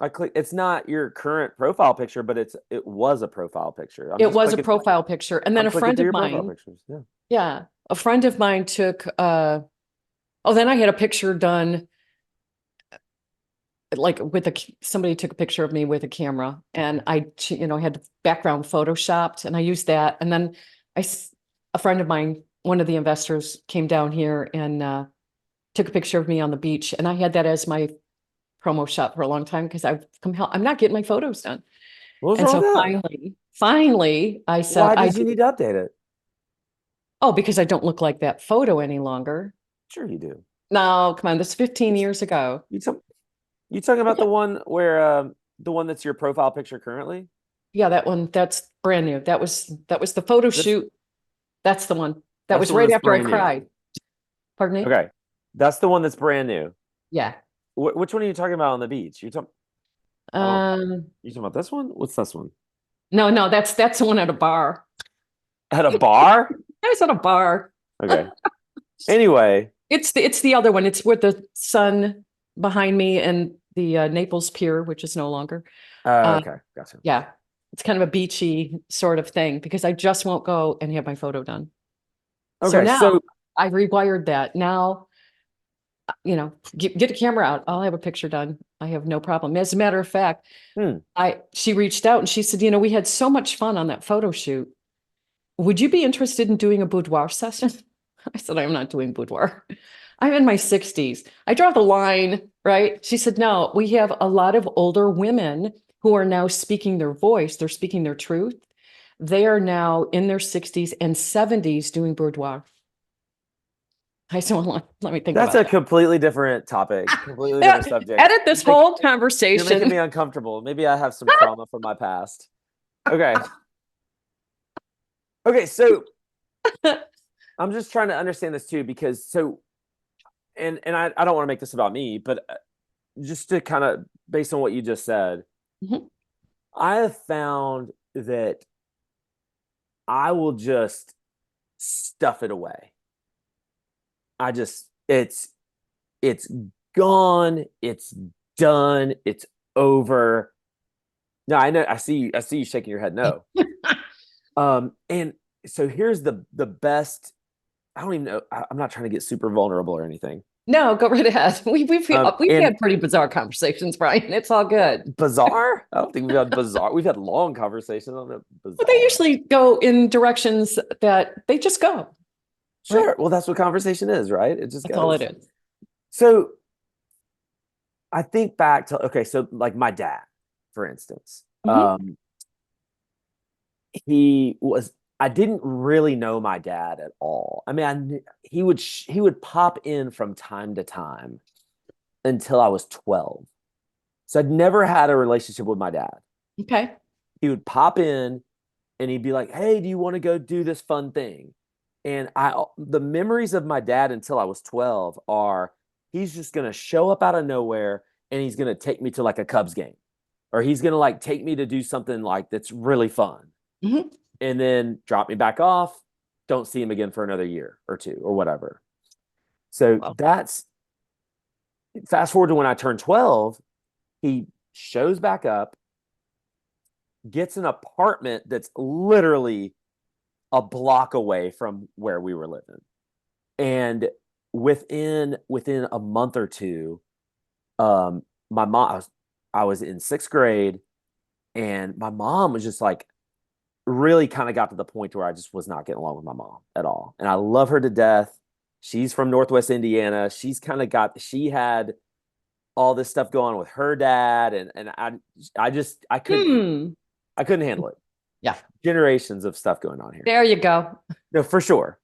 I click it's not your current profile picture, but it was a profile picture. It was a profile picture. And then I'm a clicking friend through of your profile mine, pictures. Yeah. yeah, a friend of mine took, oh, then I had a picture done like with somebody took a picture of me with a camera and I, had the background photoshopped and I used that. And then a friend of mine, one of the investors came down here and, took a picture of me on the beach. And I had that as my promo shot for a long time because I'm not getting my photos done. What was And wrong so with that? finally I said, Why did you need to update it? oh, because I don't look like that photo any longer. Sure you do. No, come on, this is 15 You, years ago. you, you talking about Yeah, the one that's your profile picture currently? yeah, that one, that's brand new. That was the photo This shoot. That's the one. That that's was the one right that's after I brand new. cried. Pardon me? Okay. That's the one that's brand new. Yeah. Which one are you talking about on the beach? I don't Um, you talking about this one? What's this one? no, no, that's the one at a bar. At a bar? I was at a bar. Okay. Anyway, It's the other one. It's with the sun behind me and the Naples Pier, which is no longer. Uh, okay, gotcha. yeah, it's kind of a beachy sort of thing because I just won't go and have my photo done. So Okay, now so I've rewired that. Now, get a camera out. I'll have a picture done. I have no problem. As a matter of fact, hmm, she reached out and she said, we had so much fun on that photo shoot. Would you be interested in doing a boudoir session? I said, I'm not doing boudoir. I'm in my 60s. I draw the line, right? She said, no, we have a lot of older women who are now speaking their voice. They're speaking their truth. They are now in their 60s and 70s doing boudoir. I said, well, let me think that's about a that. completely different topic, completely different subject. Edit this whole You're making me conversation. uncomfortable. Maybe I have some trauma from my past. Okay. Okay, so I'm just trying to understand this too because I don't want to make this about me, but just to kind of based on what you just said, Mhm. I have found that I will just stuff it away. I just it's gone, it's done, it's over. No, I know I see you shaking your head no. And so here's the best I don't even know I'm not trying to get super vulnerable or anything. No, go right ahead. We've And had pretty bizarre conversations, Brian. It's all good. bizarre? I don't think we've had bizarre. We've had long conversations on the But they bizarre. usually go in directions that they just go, right? Sure. Well, that's what conversation is, right? It just That's all it goes. is. So I think back to okay, so like my dad, for instance. Mhm. He was I didn't really know my dad at all. I mean, he would pop in from time to time until I was 12. So I'd never had a relationship with my dad. Okay. He would pop in and he'd be like, "Hey, do you want to go do this fun thing?" And the memories of my dad until I was 12 are he's just going to show up out of nowhere and he's going to take me to like a Cubs game or he's going to like take me to do something like that's really fun Mhm. and then drop me back off. Don't see him again for another year or two or whatever. So Well, that's fast forward to when I turned 12, he shows back up, gets an apartment that's literally a block away from where we were living. And within a month or two, my mom I was in sixth grade, and my mom was just like really kind of got to the point where I just was not getting along with my mom at all. And I love her to death. She's from Northwest Indiana. She had all this stuff going on with her dad, and hmm. I couldn't handle it. Yeah. Generations of stuff going on here. There you go. No, for sure.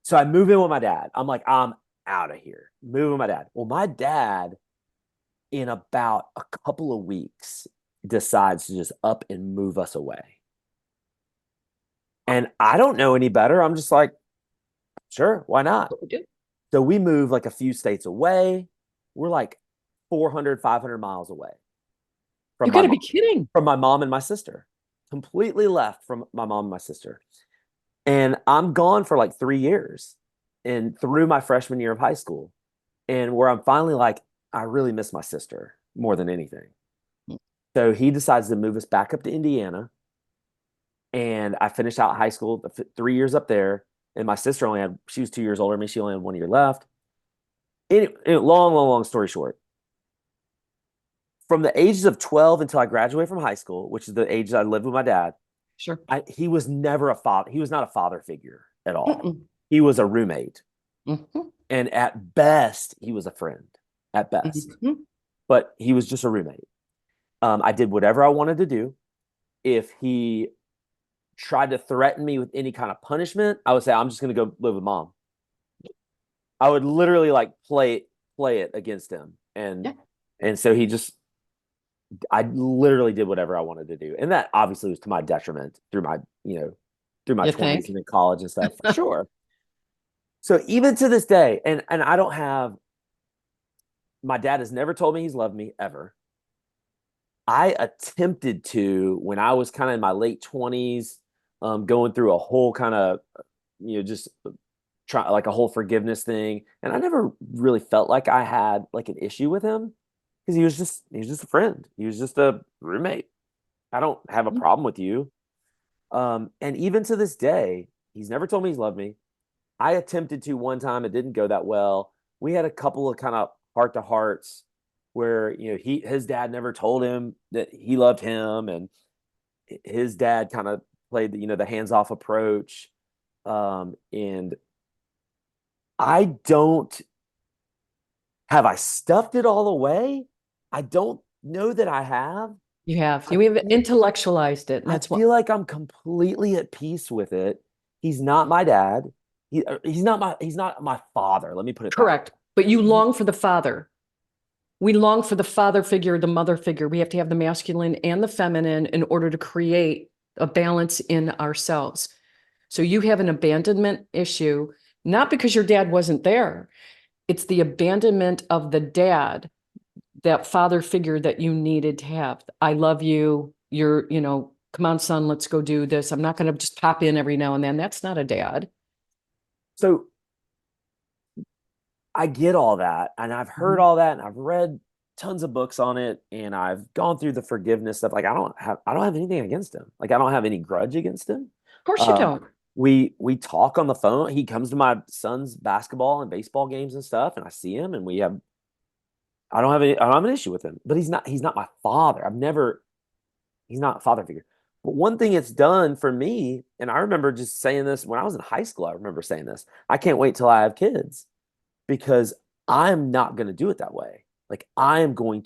So I move in with my dad. I'm like, I'm out of here. Move with my dad. Well, my dad, in about a couple of weeks, decides to just up and move us away. And I don't know any better. I'm just like, sure, why not? What we do. So we moved like a few states away. We're like 400, 500 miles away from You my got to mom, be kidding. from my mom and my sister. Completely left from my mom and my sister. And I'm gone for like 3 years and through my freshman year of high school. And where I'm finally like, I really miss my sister more than anything. So he decides to move us back up to Indiana. And I finished out high school, 3 years up there. And my sister she was 2 years older than me. She only had 1 year left. Long, long, long story short, from the ages of 12 until I graduated from high school, which is the age that I lived with my dad, Sure. he was never a father. He was not a father figure at all. Mm-mm. He was a roommate. Mhm. And at best, he was a friend, at best. Mhm. But he was just a roommate. I did whatever I wanted to do. If he tried to threaten me with any kind of punishment, I would say, I'm just going to go live with mom. I would literally like play it against him. Yeah. And so I literally did whatever I wanted to do. And that obviously was to my detriment through my You 20s think? and in college and stuff, for sure. So even to this day, and I don't have my dad has never told me he's loved me ever. I attempted to when I was kind of in my late 20s, going through a whole kind of, just try like a whole forgiveness thing. And I never really felt like I had like an issue with him because he was just a friend. He was just a roommate. I don't have a problem with you. And even to this day, he's never told me he's loved me. I attempted to one time, it didn't go that well. We had a couple of kind of heart to hearts where his dad never told him that he loved him, and his dad kind of played the hands off approach. And I don't have I stuffed it all away. I don't know that I have. You have. I You have feel, intellectualized it, and I that's what. feel like I'm completely at peace with it. He's not my dad. He's not my father. Let me put it that Correct. But you long for the father. We long for the father figure, the mother figure. We have to have the masculine and the feminine in order to create a balance in ourselves. So you have an abandonment issue, not because your dad wasn't there. It's the abandonment of the dad, that father figure that you needed to have. I love you. Come on, son, let's go do this. I'm not going to just pop in every now and then. That's not a dad. So I get all that, and I've heard Mhm. all that, and I've read tons of books on it, and I've gone through the forgiveness stuff. Like I don't have anything against him. Like I don't have any grudge against him. Of course you Um, don't. we talk on the phone. He comes to my son's basketball and baseball games and stuff, and I see him, and we have. I don't have an issue with him, but he's not my father. He's not a father figure. But one thing it's done for me, and I remember just saying this when I was in high school. I remember saying this. I can't wait till I have kids because I'm not going to do it that way. Like I want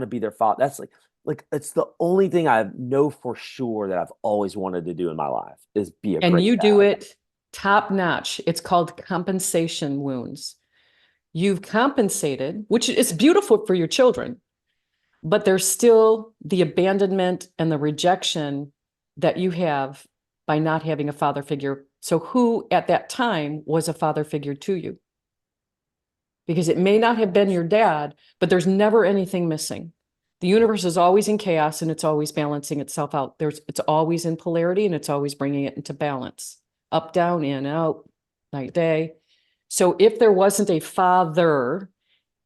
to be their father. That's like it's the only thing I know for sure that I've always wanted to do in my life is be a And great you do dad. it top notch. It's called compensation wounds. You've compensated, which is beautiful for your children, but there's still the abandonment and the rejection that you have by not having a father figure. So who at that time was a father figure to you? Because it may not have been your dad, but there's never anything missing. The universe is always in chaos and it's always balancing itself out. It's always in polarity and it's always bringing it into balance. Up, down, in, out, night, day. So if there wasn't a father,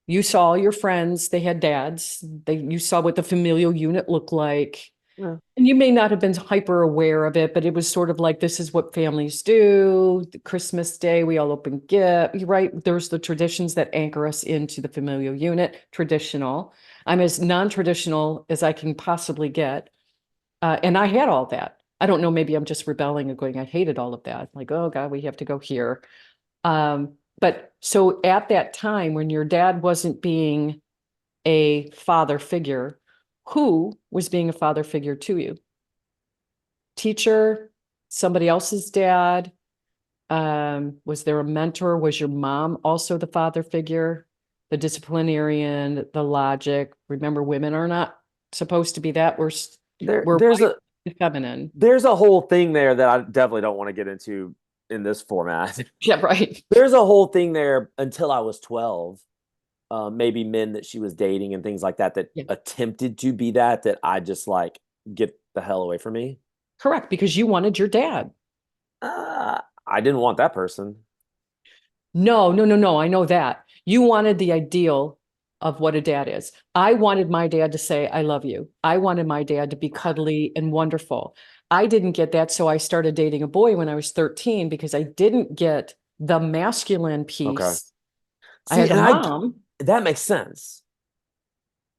you saw all your friends, they had dads. You saw what the familial unit looked like. Yeah. And you may not have been hyper aware of it, but it was sort of like, this is what families do. Christmas Day, we all open gifts, right? There's the traditions that anchor us into the familial unit, traditional. I'm as non-traditional as I can possibly get. And I had all that. I don't know, maybe I'm just rebelling and going, I hated all of that. Like, oh God, we have to go here. But so at that time when your dad wasn't being a father figure, who was being a father figure to you? Teacher, somebody else's dad? Was there a mentor? Was your mom also the father figure? The disciplinarian, the logic. Remember, women are not supposed to be that. There We're there's a feminine. there's a whole thing there that I definitely don't want to get into in this format. Yeah, right. There's a whole thing there until I was 12. Maybe men that she was dating and things like that that Yeah, attempted to be that I just like get the hell away from me. correct. Because you wanted your dad. I didn't want that person. No, no, no, no. I know that. You wanted the ideal of what a dad is. I wanted my dad to say, I love you. I wanted my dad to be cuddly and wonderful. I didn't get that. So I started dating a boy when I was 13 because I didn't get the masculine Okay. piece. I See, had a and I mom. that makes sense.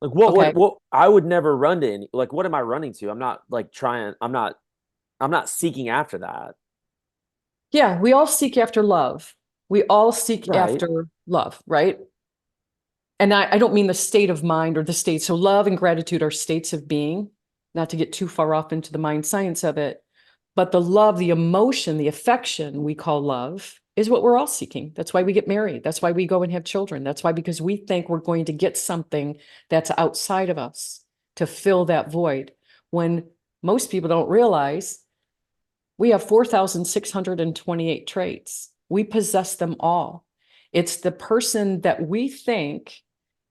Like Okay. what I would never run to any, like what am I running to? I'm not like trying I'm not seeking after that. Yeah, we all seek after love. We all seek Right. after love, right? And I don't mean the state of mind or the state. So love and gratitude are states of being, not to get too far off into the mind science of it. But the love, the emotion, the affection we call love is what we're all seeking. That's why we get married. That's why we go and have children. That's why, because we think we're going to get something that's outside of us to fill that void. When most people don't realize we have 4,628 traits. We possess them all. It's the person that we think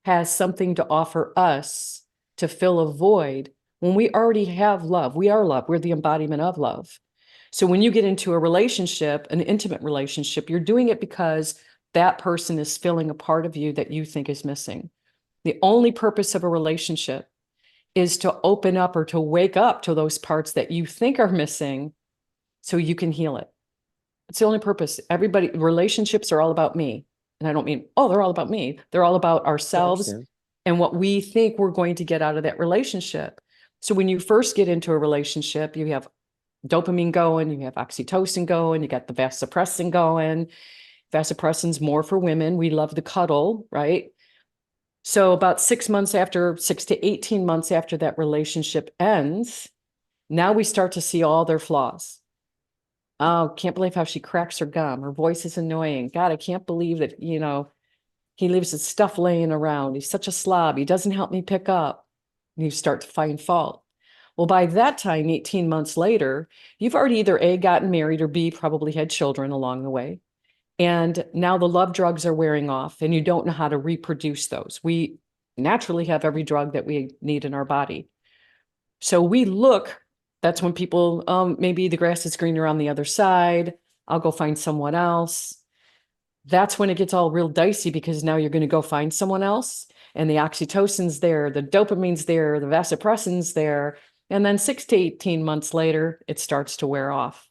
has something to offer us to fill a void when we already have love. We are love. We're the embodiment of love. So when you get into a relationship, an intimate relationship, you're doing it because that person is filling a part of you that you think is missing. The only purpose of a relationship is to open up or to wake up to those parts that you think are missing so you can heal it. It's the only purpose. Everybody, relationships are all about me. And I don't mean, oh, they're all about me. They're all about I ourselves understand. and what we think we're going to get out of that relationship. So when you first get into a relationship, you have dopamine going, you have oxytocin going, you got the vasopressin going. Vasopressin's more for women. We love the cuddle, right? So about 6 months after, 6 to 18 months after that relationship ends, now we start to see all their flaws. Oh, can't believe how she cracks her gum. Her voice is annoying. God, I can't believe that, he leaves his stuff laying around. He's such a slob. He doesn't help me pick up. And you start to find fault. Well, by that time, 18 months later, you've already either A, gotten married or B, probably had children along the way. And now the love drugs are wearing off and you don't know how to reproduce those. We naturally have every drug that we need in our body. So we look, that's when people, maybe the grass is greener on the other side. I'll go find someone else. That's when it gets all real dicey because now you're going to go find someone else and the oxytocin's there, the dopamine's there, the vasopressin's there. And then 6 to 18 months later, it starts to wear off.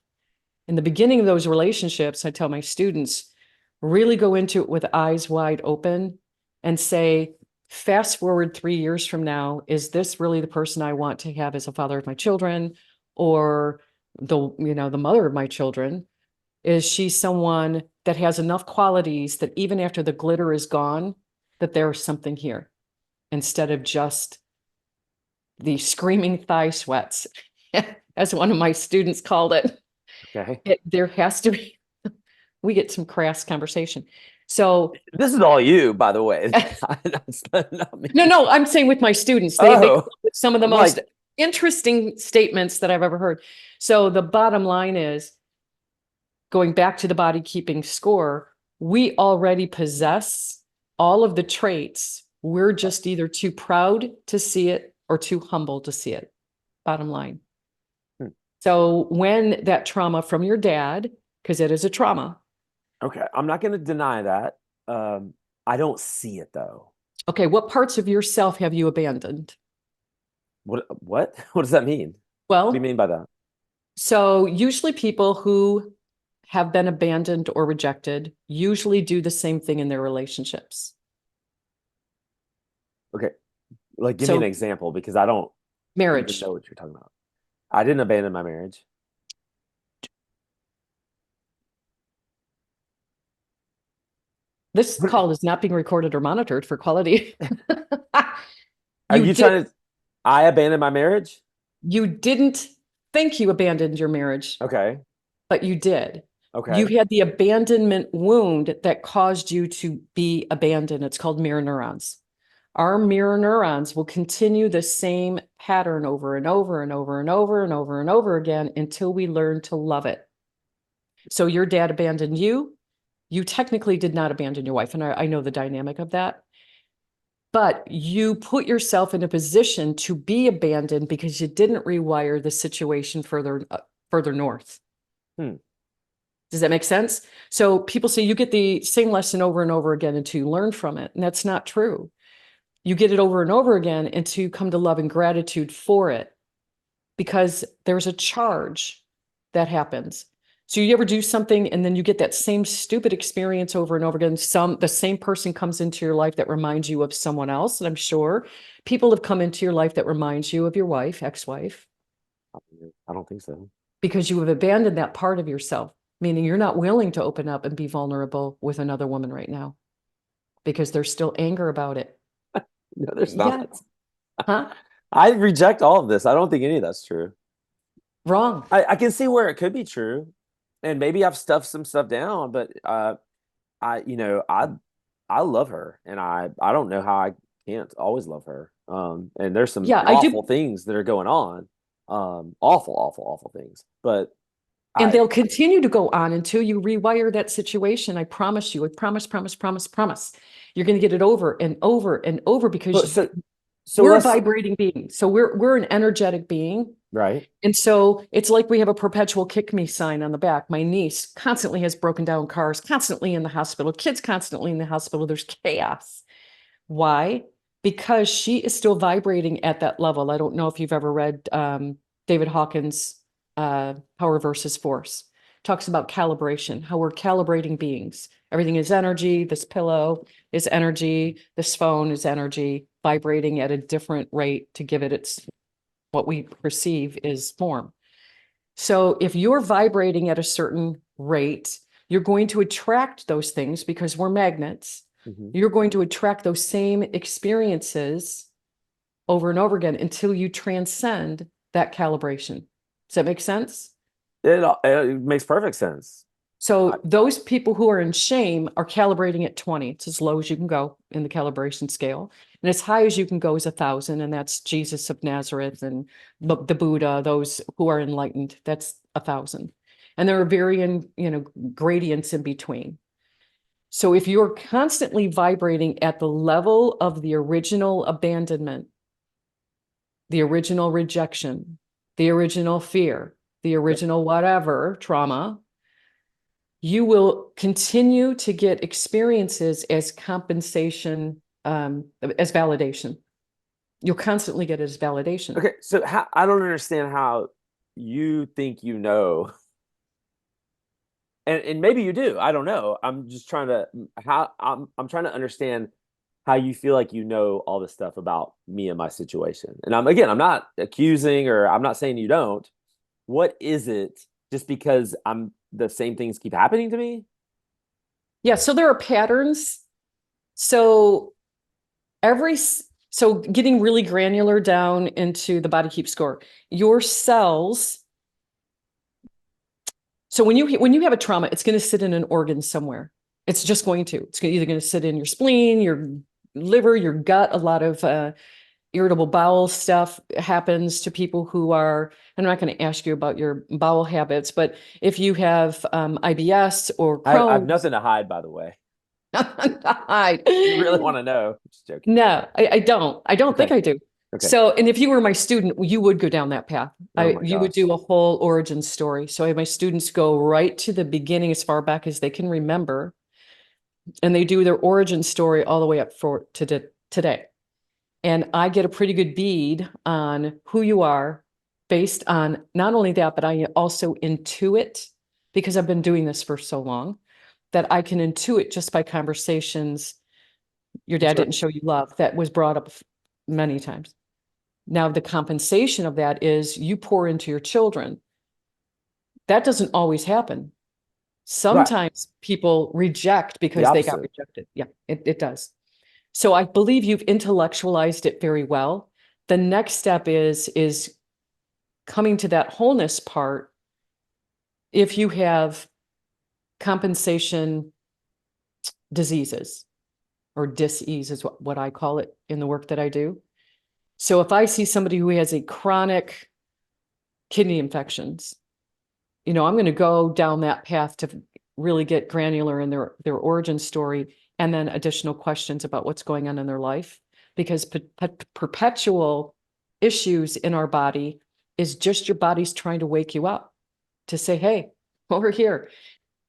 In the beginning of those relationships, I tell my students, really go into it with eyes wide open and say, fast forward 3 years from now, is this really the person I want to have as a father of my children or the mother of my children? Is she someone that has enough qualities that even after the glitter is gone, that there's something here instead of just the screaming thigh sweats, as one of my students called it. Okay. There has to be, we get some crass conversation. So This is all you, by the way. no, That's not me. no, I'm saying with my students, they come Oh, up with some of the I'm most like, interesting statements that I've ever heard. So the bottom line is, going back to the body keeping score, we already possess all of the traits. We're just either too proud to see it or too humble to see it. Bottom line. hmm, So when that trauma from your dad, because it is a trauma. okay, I'm not going to deny that. Um, I don't see it though. Okay, what parts of yourself have you abandoned? What? What does that mean? What do you Well, mean by that? so usually people who have been abandoned or rejected usually do the same thing in their relationships. Okay, like give me an So example because I don't even marriage. know what you're talking about. I didn't abandon my marriage. This call is not being recorded or monitored for quality. Are You you did trying to? I abandoned my marriage? you didn't think you abandoned your marriage, Okay. but you did. You Okay. had the abandonment wound that caused you to be abandoned. It's called mirror neurons. Our mirror neurons will continue the same pattern over and over and over and over and over and over again until we learn to love it. So your dad abandoned you. You technically did not abandon your wife. And I know the dynamic of that. But you put yourself in a position to be abandoned because you didn't rewire the situation further north. Hmm. Does that make sense? So people say you get the same lesson over and over again until you learn from it. And that's not true. You get it over and over again until you come to love and gratitude for it, because there's a charge that happens. So you ever do something and then you get that same stupid experience over and over again. The same person comes into your life that reminds you of someone else. And I'm sure people have come into your life that reminds you of your wife, ex-wife, I don't think so. because you have abandoned that part of yourself, meaning you're not willing to open up and be vulnerable with another woman right now because there's still anger about it. No, there's not. Yes. Huh? I reject all of this. I don't think any of that's true. Wrong. I can see where it could be true, and maybe I've stuffed some stuff down, but I love her, and I don't know how I can't always love her. And there's some Yeah, I awful do. things that are going on, awful, awful, awful things. But And I they'll continue to go on until you rewire that situation. I promise you. I promise, promise, promise, promise. You're going to get it over and over and over but because so we're a let's vibrating being. So we're an energetic being. right. And so it's like we have a perpetual kick me sign on the back. My niece constantly has broken down cars, constantly in the hospital, kids constantly in the hospital. There's chaos. Why? Because she is still vibrating at that level. I don't know if you've ever read David Hawkins' Power versus Force. Talks about calibration, how we're calibrating beings. Everything is energy. This pillow is energy. This phone is energy, vibrating at a different rate to give it its what we perceive is form. So if you're vibrating at a certain rate, you're going to attract those things because we're magnets. Mhm. You're going to attract those same experiences over and over again until you transcend that calibration. Does that make sense? It makes perfect sense. I, So those people who are in shame are calibrating at 20. It's as low as you can go in the calibration scale. And as high as you can go is 1,000. And that's Jesus of Nazareth and the Buddha, those who are enlightened. That's 1,000. And there are varying, gradients in between. So if you're constantly vibrating at the level of the original abandonment, the original rejection, the original fear, the yep. original whatever trauma, you will continue to get experiences as compensation, as validation. You'll constantly get it as validation. Okay, so I don't understand how you think you know, and maybe you do. I don't know. I'm just trying to how I'm trying to understand how you feel like you know all this stuff about me and my situation. And I'm not accusing or I'm not saying you don't. What is it? Just because I'm the same things keep happening to me? Yeah, so there are patterns. So every so getting really granular down into the body keep score, your cells. So when you have a trauma, it's going to sit in an organ somewhere. It's just going to. It's either going to sit in your spleen, your liver, your gut. A lot of irritable bowel stuff happens to people who are. I'm not going to ask you about your bowel habits, but if you have IBS or I have Crohn's, nothing to hide, by the way. I, You really want to know? Just joking. no, I don't. I don't think Okay. I do. Okay. So, and if you were my student, you would go down that path. Oh my You would gosh. do a whole origin story. So I have my students go right to the beginning as far back as they can remember, and they do their origin story all the way up to today. And I get a pretty good bead on who you are based on not only that, but I also intuit, because I've been doing this for so long, that I can intuit just by conversations. Your dad Sure. didn't show you love. That was brought up many times. Now, the compensation of that is you pour into your children. That doesn't always happen. Right. Sometimes people reject The because they got opposite. rejected. Yeah, it does. So I believe you've intellectualized it very well. The next step is coming to that wholeness part. If you have compensation diseases, or dis-ease is what I call it in the work that I do. So if I see somebody who has a chronic kidney infections, I'm going to go down that path to really get granular in their origin story, and then additional questions about what's going on in their life, because perpetual issues in our body is just your body's trying to wake you up to say, hey, over here,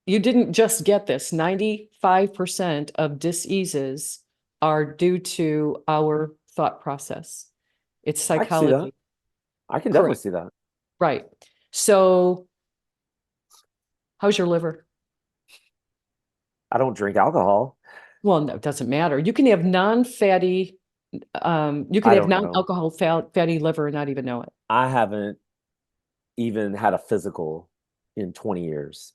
you didn't just get this. 95% of diseases are due to our thought process. It's I can see that. psychology. I can definitely Correct. see that. Right. So how's your liver? I don't drink alcohol. Well, no, it doesn't matter. You can have non-fatty, you can I have don't know. non-alcohol fatty liver and not even know it. I haven't even had a physical in 20 years.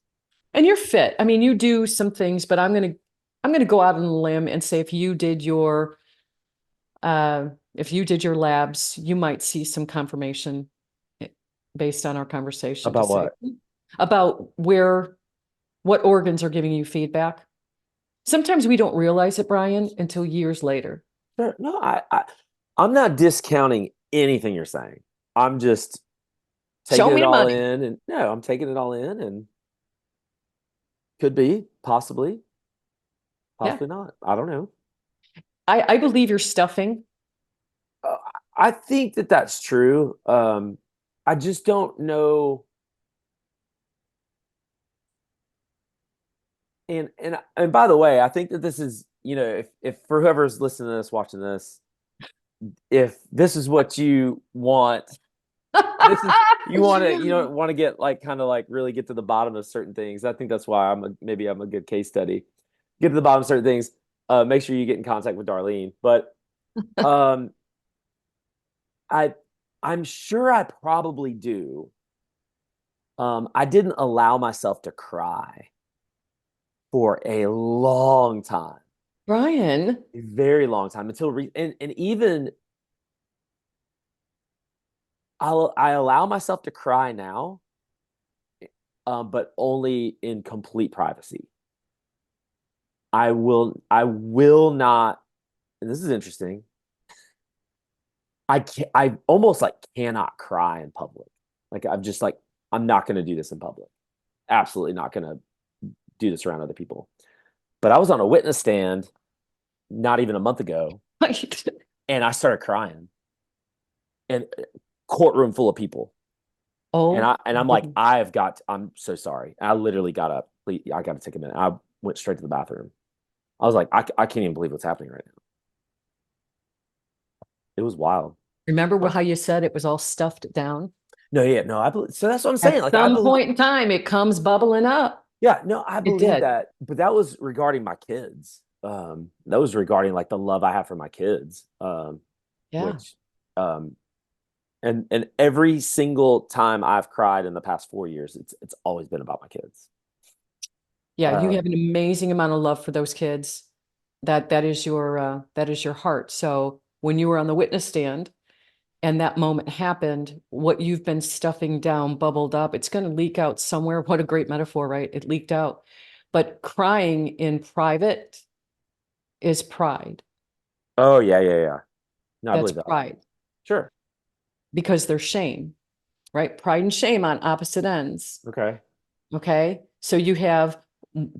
And you're fit. I mean, you do some things, but I'm gonna go out on a limb and say if you did your labs, you might see some confirmation based on our conversation to About say what? about what organs are giving you feedback. Sometimes we don't realize it, Brian, until years later. Sure. No, I'm not discounting anything you're saying. I'm just Show taking me it the all money. in, and no, I'm taking it all in, and could be, possibly, Yeah. possibly not. I don't know. I believe you're stuffing. Uh, I think that that's true. I just don't know. And by the way, I think that this is, if for whoever's listening to this, watching this, if this is what you want, this is you want to want to get like kind of like really get to the bottom of certain things. I think that's why maybe I'm a good case study. Get to the bottom of certain things. Make sure you get in contact with Darlene. But um, I I'm sure I probably do. I didn't allow myself to cry for a long time, Brian, a very long time until and even I allow myself to cry now, but only in complete privacy. I will not, and this is interesting. I almost like cannot cry in public. Like I'm just like, I'm not going to do this in public. Absolutely not going to do this around other people. But I was on a witness stand not even a month ago, and I started crying, and courtroom full of people, and oh, I'm like, I'm so sorry. I literally got up. I got to take a minute. I went straight to the bathroom. I was like, I can't even believe what's happening right now. It was wild. remember how you said it was all stuffed down? No, yeah, no, I believe. So that's what I'm saying. At Like, I some believe. point in time, it comes bubbling up. Yeah, no, I It believe did. that. But that was regarding my kids. That was regarding like the love I have for my kids. Yeah. Which, um, and every single time I've cried in the past 4 years, it's always been about my kids. Yeah, you have Um, an amazing amount of love for those kids. That is your heart. So when you were on the witness stand and that moment happened, what you've been stuffing down bubbled up. It's going to leak out somewhere. What a great metaphor, right? It leaked out. But crying in private is pride. oh yeah, yeah, yeah. No, I That's believe that. pride Sure. because there's shame, right? Pride and shame on opposite ends. Okay. Okay. So you have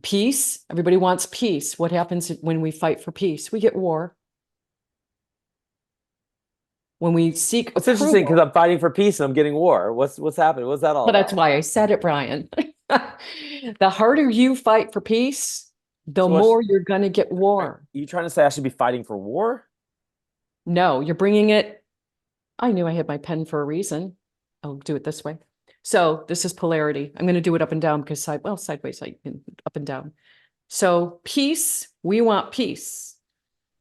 peace. Everybody wants peace. What happens when we fight for peace? We get war. When we seek It's interesting because approval, I'm fighting for peace and I'm getting war. What's happening? What's that all well, that's about? why I said it, Brian. The harder you fight for peace, the So what's more you're going to get are war. you trying to say I should be fighting for war? No, you're bringing it. I knew I had my pen for a reason. I'll do it this way. So this is polarity. I'm going to do it up and down because sideways, up and down. So peace, we want peace.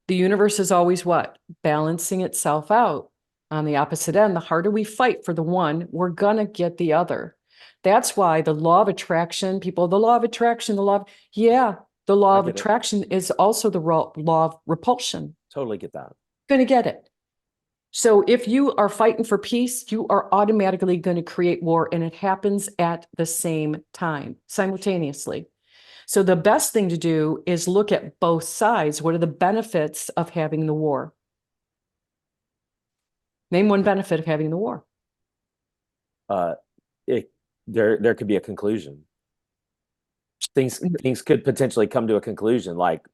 The universe is always what? Balancing itself out. On the opposite end, the harder we fight for the one, we're going to get the other. That's why the law of attraction, people, the law of attraction, the law I of get it. attraction is also the law of repulsion. Totally get that. Going to get it. So if you are fighting for peace, you are automatically going to create war, and it happens at the same time, simultaneously. So the best thing to do is look at both sides. What are the benefits of having the war? Name one benefit of having the war. Uh, it there could be a conclusion. Things could potentially come to a conclusion. Like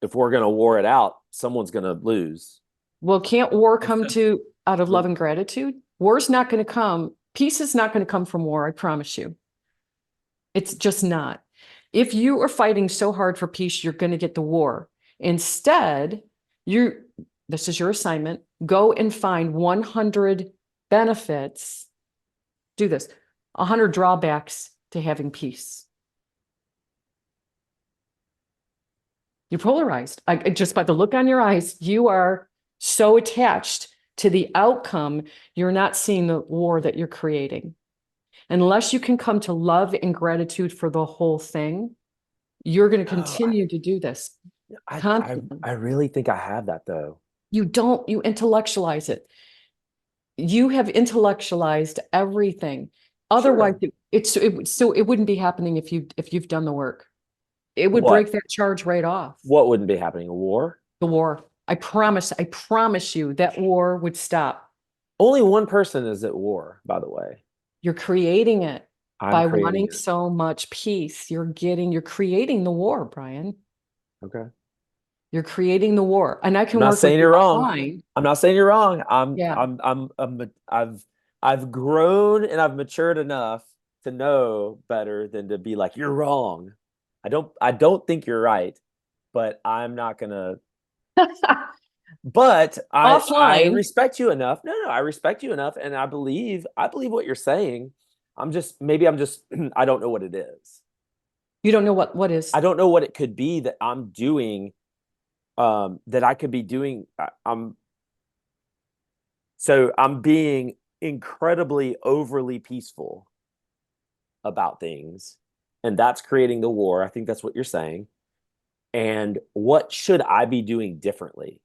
if we're going to war it out, someone's going to lose. Well, can't war come Instead, to out of love and gratitude? War's not going to come. Peace is not going to come from war, I promise you. It's just not. If you are fighting so hard for peace, you're going to get the war. Instead, you this is your assignment. Go and find 100 benefits. Do this. 100 drawbacks to having peace. You're polarized. Just by the look on your eyes, you are so attached to the outcome, you're not seeing the war that you're creating. Unless you can come to love and gratitude for the whole thing, you're going to no, continue to do this constantly. I really think I have that though. You don't, you intellectualize it. You have intellectualized everything. Otherwise, Sure. it wouldn't be happening if you've done the work. It would What? break that charge right off. What wouldn't be happening? A war? The war. I promise you that war would stop. Only one person is at war, by the way. You're creating it I'm by creating wanting it. so much peace. You're creating the war, Brian. Okay. You're creating the war. And I I'm can not work with saying you you're wrong. offline. I'm not saying you're wrong. Yeah. I've grown and I've matured enough to know better than to be like, you're wrong. I don't think you're right, but I'm not gonna but I Offline, respect you enough. No, I respect you enough and I believe what you're saying. Maybe I'm just I don't know what it is. you don't know what is. I don't know what it could be that I'm doing that I could be doing. I'm being incredibly overly peaceful about things, and that's creating the war. I think that's what you're saying. And what should I be doing differently?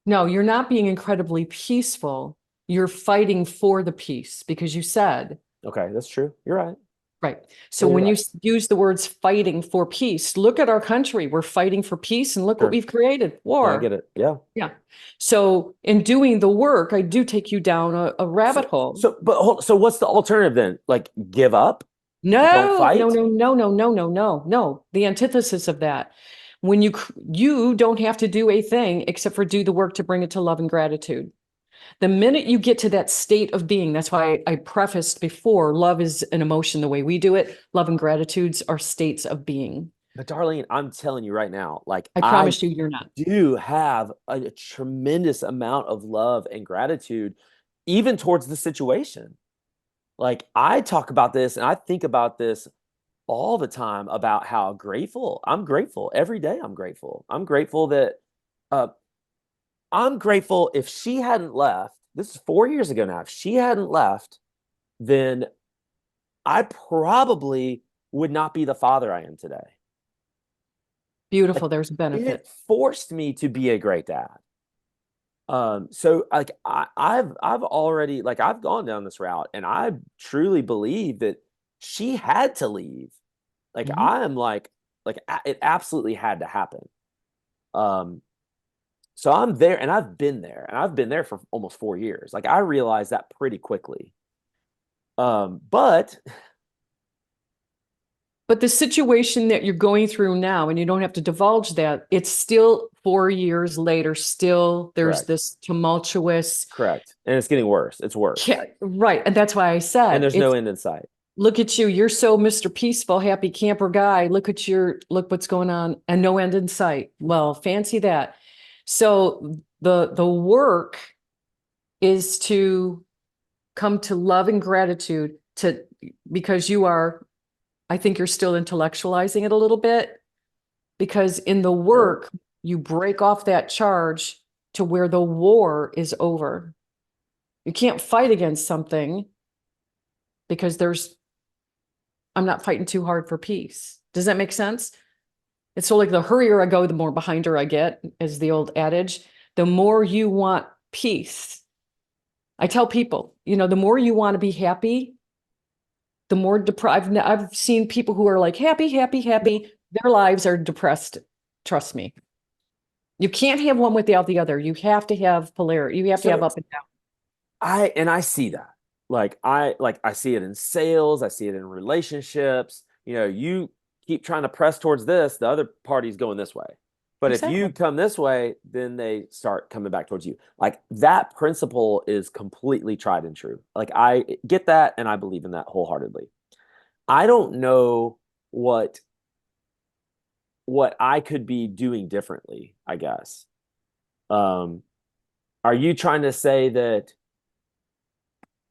No, you're not being incredibly peaceful. You're fighting for the peace because you said, Okay, that's true. You're right. right. So Yeah, you're when you right. use the words fighting for peace, look at our country. We're fighting for peace and look what Sure. we've created, No, I get war. it. Yeah. Yeah. So in doing the work, I do take you down a rabbit hole. So what's the alternative then? Like give up? Don't No, no, fight? no, no, no, no, no, no, no. The antithesis of that. When you don't have to do a thing except for do the work to bring it to love and gratitude. The minute you get to that state of being, that's why I prefaced before, love is an emotion the way we do it. Love and gratitudes are states of being. But Darlene, I'm telling you right now, like I I promise you, you're not. do have a tremendous amount of love and gratitude, even towards the situation. Like I talk about this and I think about this all the time about how I'm grateful every day. I'm grateful. Uh, I'm grateful if she hadn't left. This is 4 years ago now. If she hadn't left, then I probably would not be the father I am today. Beautiful. Like There's a benefit. it forced me to be a great dad. So like I've already like I've gone down this route and I truly believe that she had to leave. Like Mhm. I am it absolutely had to happen. Um so I'm there and I've been there for almost 4 years. Like I realized that pretty quickly. But But the situation that you're going through now, and you don't have to divulge that, it's still 4 years later, still there's correct, this tumultuous, correct. And it's getting worse. It's worse. right. And that's why I And said there's no it's end in sight. look at you. You're so Mr. Peaceful, happy camper guy. Look what's going on and no end in sight. Well, fancy that. So the work is to come to love and gratitude to because I think you're still intellectualizing it a little bit because in the Sure. work, you break off that charge to where the war is over. You can't fight against something because I'm not fighting too hard for peace. Does that make sense? It's so like the hurrier I go, the more behind her I get, is the old adage. The more you want peace. I tell people, the more you want to be happy, the more deprived. I've seen people who are like happy, happy, happy. Their lives are depressed. Trust me. You can't have one without the other. You have to have polarity. You have to have So up and down. I see that. I see it in sales, I see it in relationships. You keep trying to press towards this, the other party's going this way. But if you Exactly. come this way, then they start coming back towards you. Like that principle is completely tried and true. Like I get that and I believe in that wholeheartedly. I don't know what what I could be doing differently, I guess. Um, are you trying to say that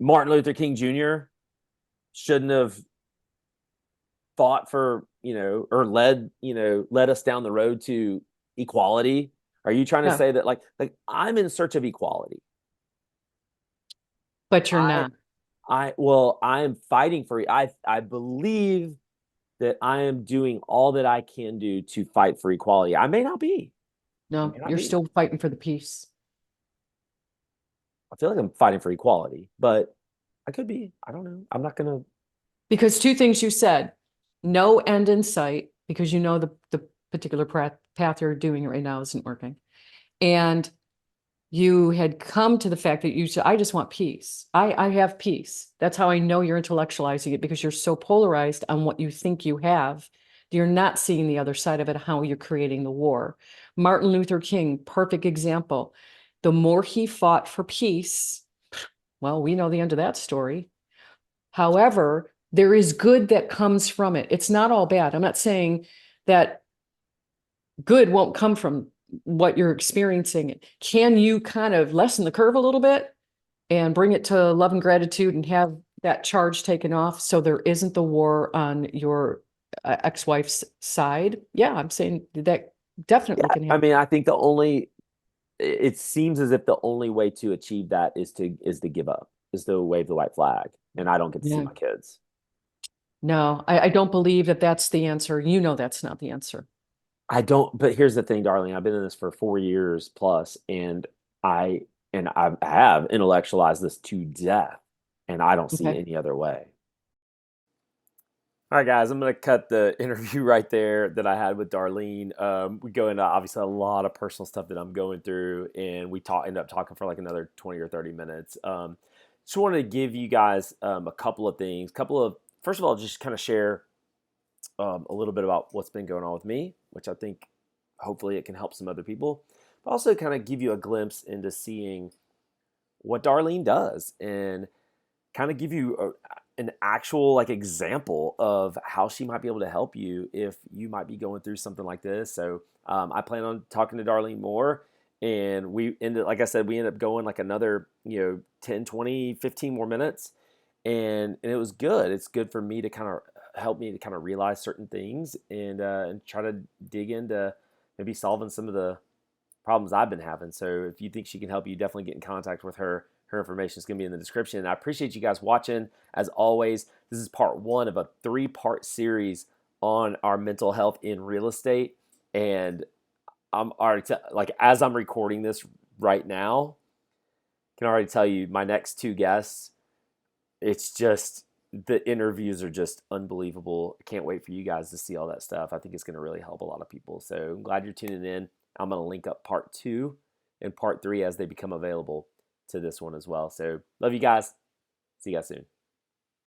Martin Luther King Jr. shouldn't have fought for, or led us down the road to equality? Are you trying to Yeah, say that like I'm in search of equality? but you're I not. I am fighting for I believe that I am doing all that I can do to fight for equality. I may not be. I may No, not you're be. still fighting for the peace. I feel like I'm fighting for equality, but I could be. I don't know. I'm not gonna. Because two things you said, no end in sight, because you know the particular path you're doing right now isn't working. And you had come to the fact that you said, I just want peace. I have peace. That's how I know you're intellectualizing it, because you're so polarized on what you think you have. You're not seeing the other side of it, how you're creating the war. Martin Luther King, perfect example. The more he fought for peace, well, we know the end of that story. However, there is good that comes from it. It's not all bad. I'm not saying that good won't come from what you're experiencing. Can you kind of lessen the curve a little bit and bring it to love and gratitude and have that charge taken off so there isn't the war on your ex-wife's side? Yeah, I'm saying that definitely Yeah, can I happen. mean, I think the only it seems as if the only way to achieve that is to give up, is to wave the white flag, and I don't get to see Yeah. my kids. No, I don't believe that that's the answer. You know, that's not the answer. I don't. But here's the thing, darling. I've been in this for 4 years plus, and I I have intellectualized this to death, and I don't see Okay. any other way. All right, guys, I'm going to cut the interview right there that I had with Darlene. We go into obviously a lot of personal stuff that I'm going through, and we end up talking for like another 20 or 30 minutes. Just wanted to give you guys a couple of things. First of all, just kind of share a little bit about what's been going on with me, which I think hopefully it can help some other people. But also kind of give you a glimpse into seeing what Darlene does and kind of give you an actual like example of how she might be able to help you if you might be going through something like this. So I plan on talking to Darlene more, and we ended, like I said, we ended up going like another 10, 20, 15 more minutes, and it was good. It's good for me to kind of help me to kind of realize certain things and try to dig into maybe solving some of the problems I've been having. So if you think she can help you, definitely get in contact with her. Her information is going to be in the description. I appreciate you guys watching. As always, this is part one of a 3-part series on our mental health in real estate. And I'm already like as I'm recording this right now, can already tell you my next 2 guests. It's just the interviews are just unbelievable. I can't wait for you guys to see all that stuff. I think it's going to really help a lot of people. So I'm glad you're tuning in. I'm going to link up part 2 and part 3 as they become available to this one as well. So love you guys. See you guys soon.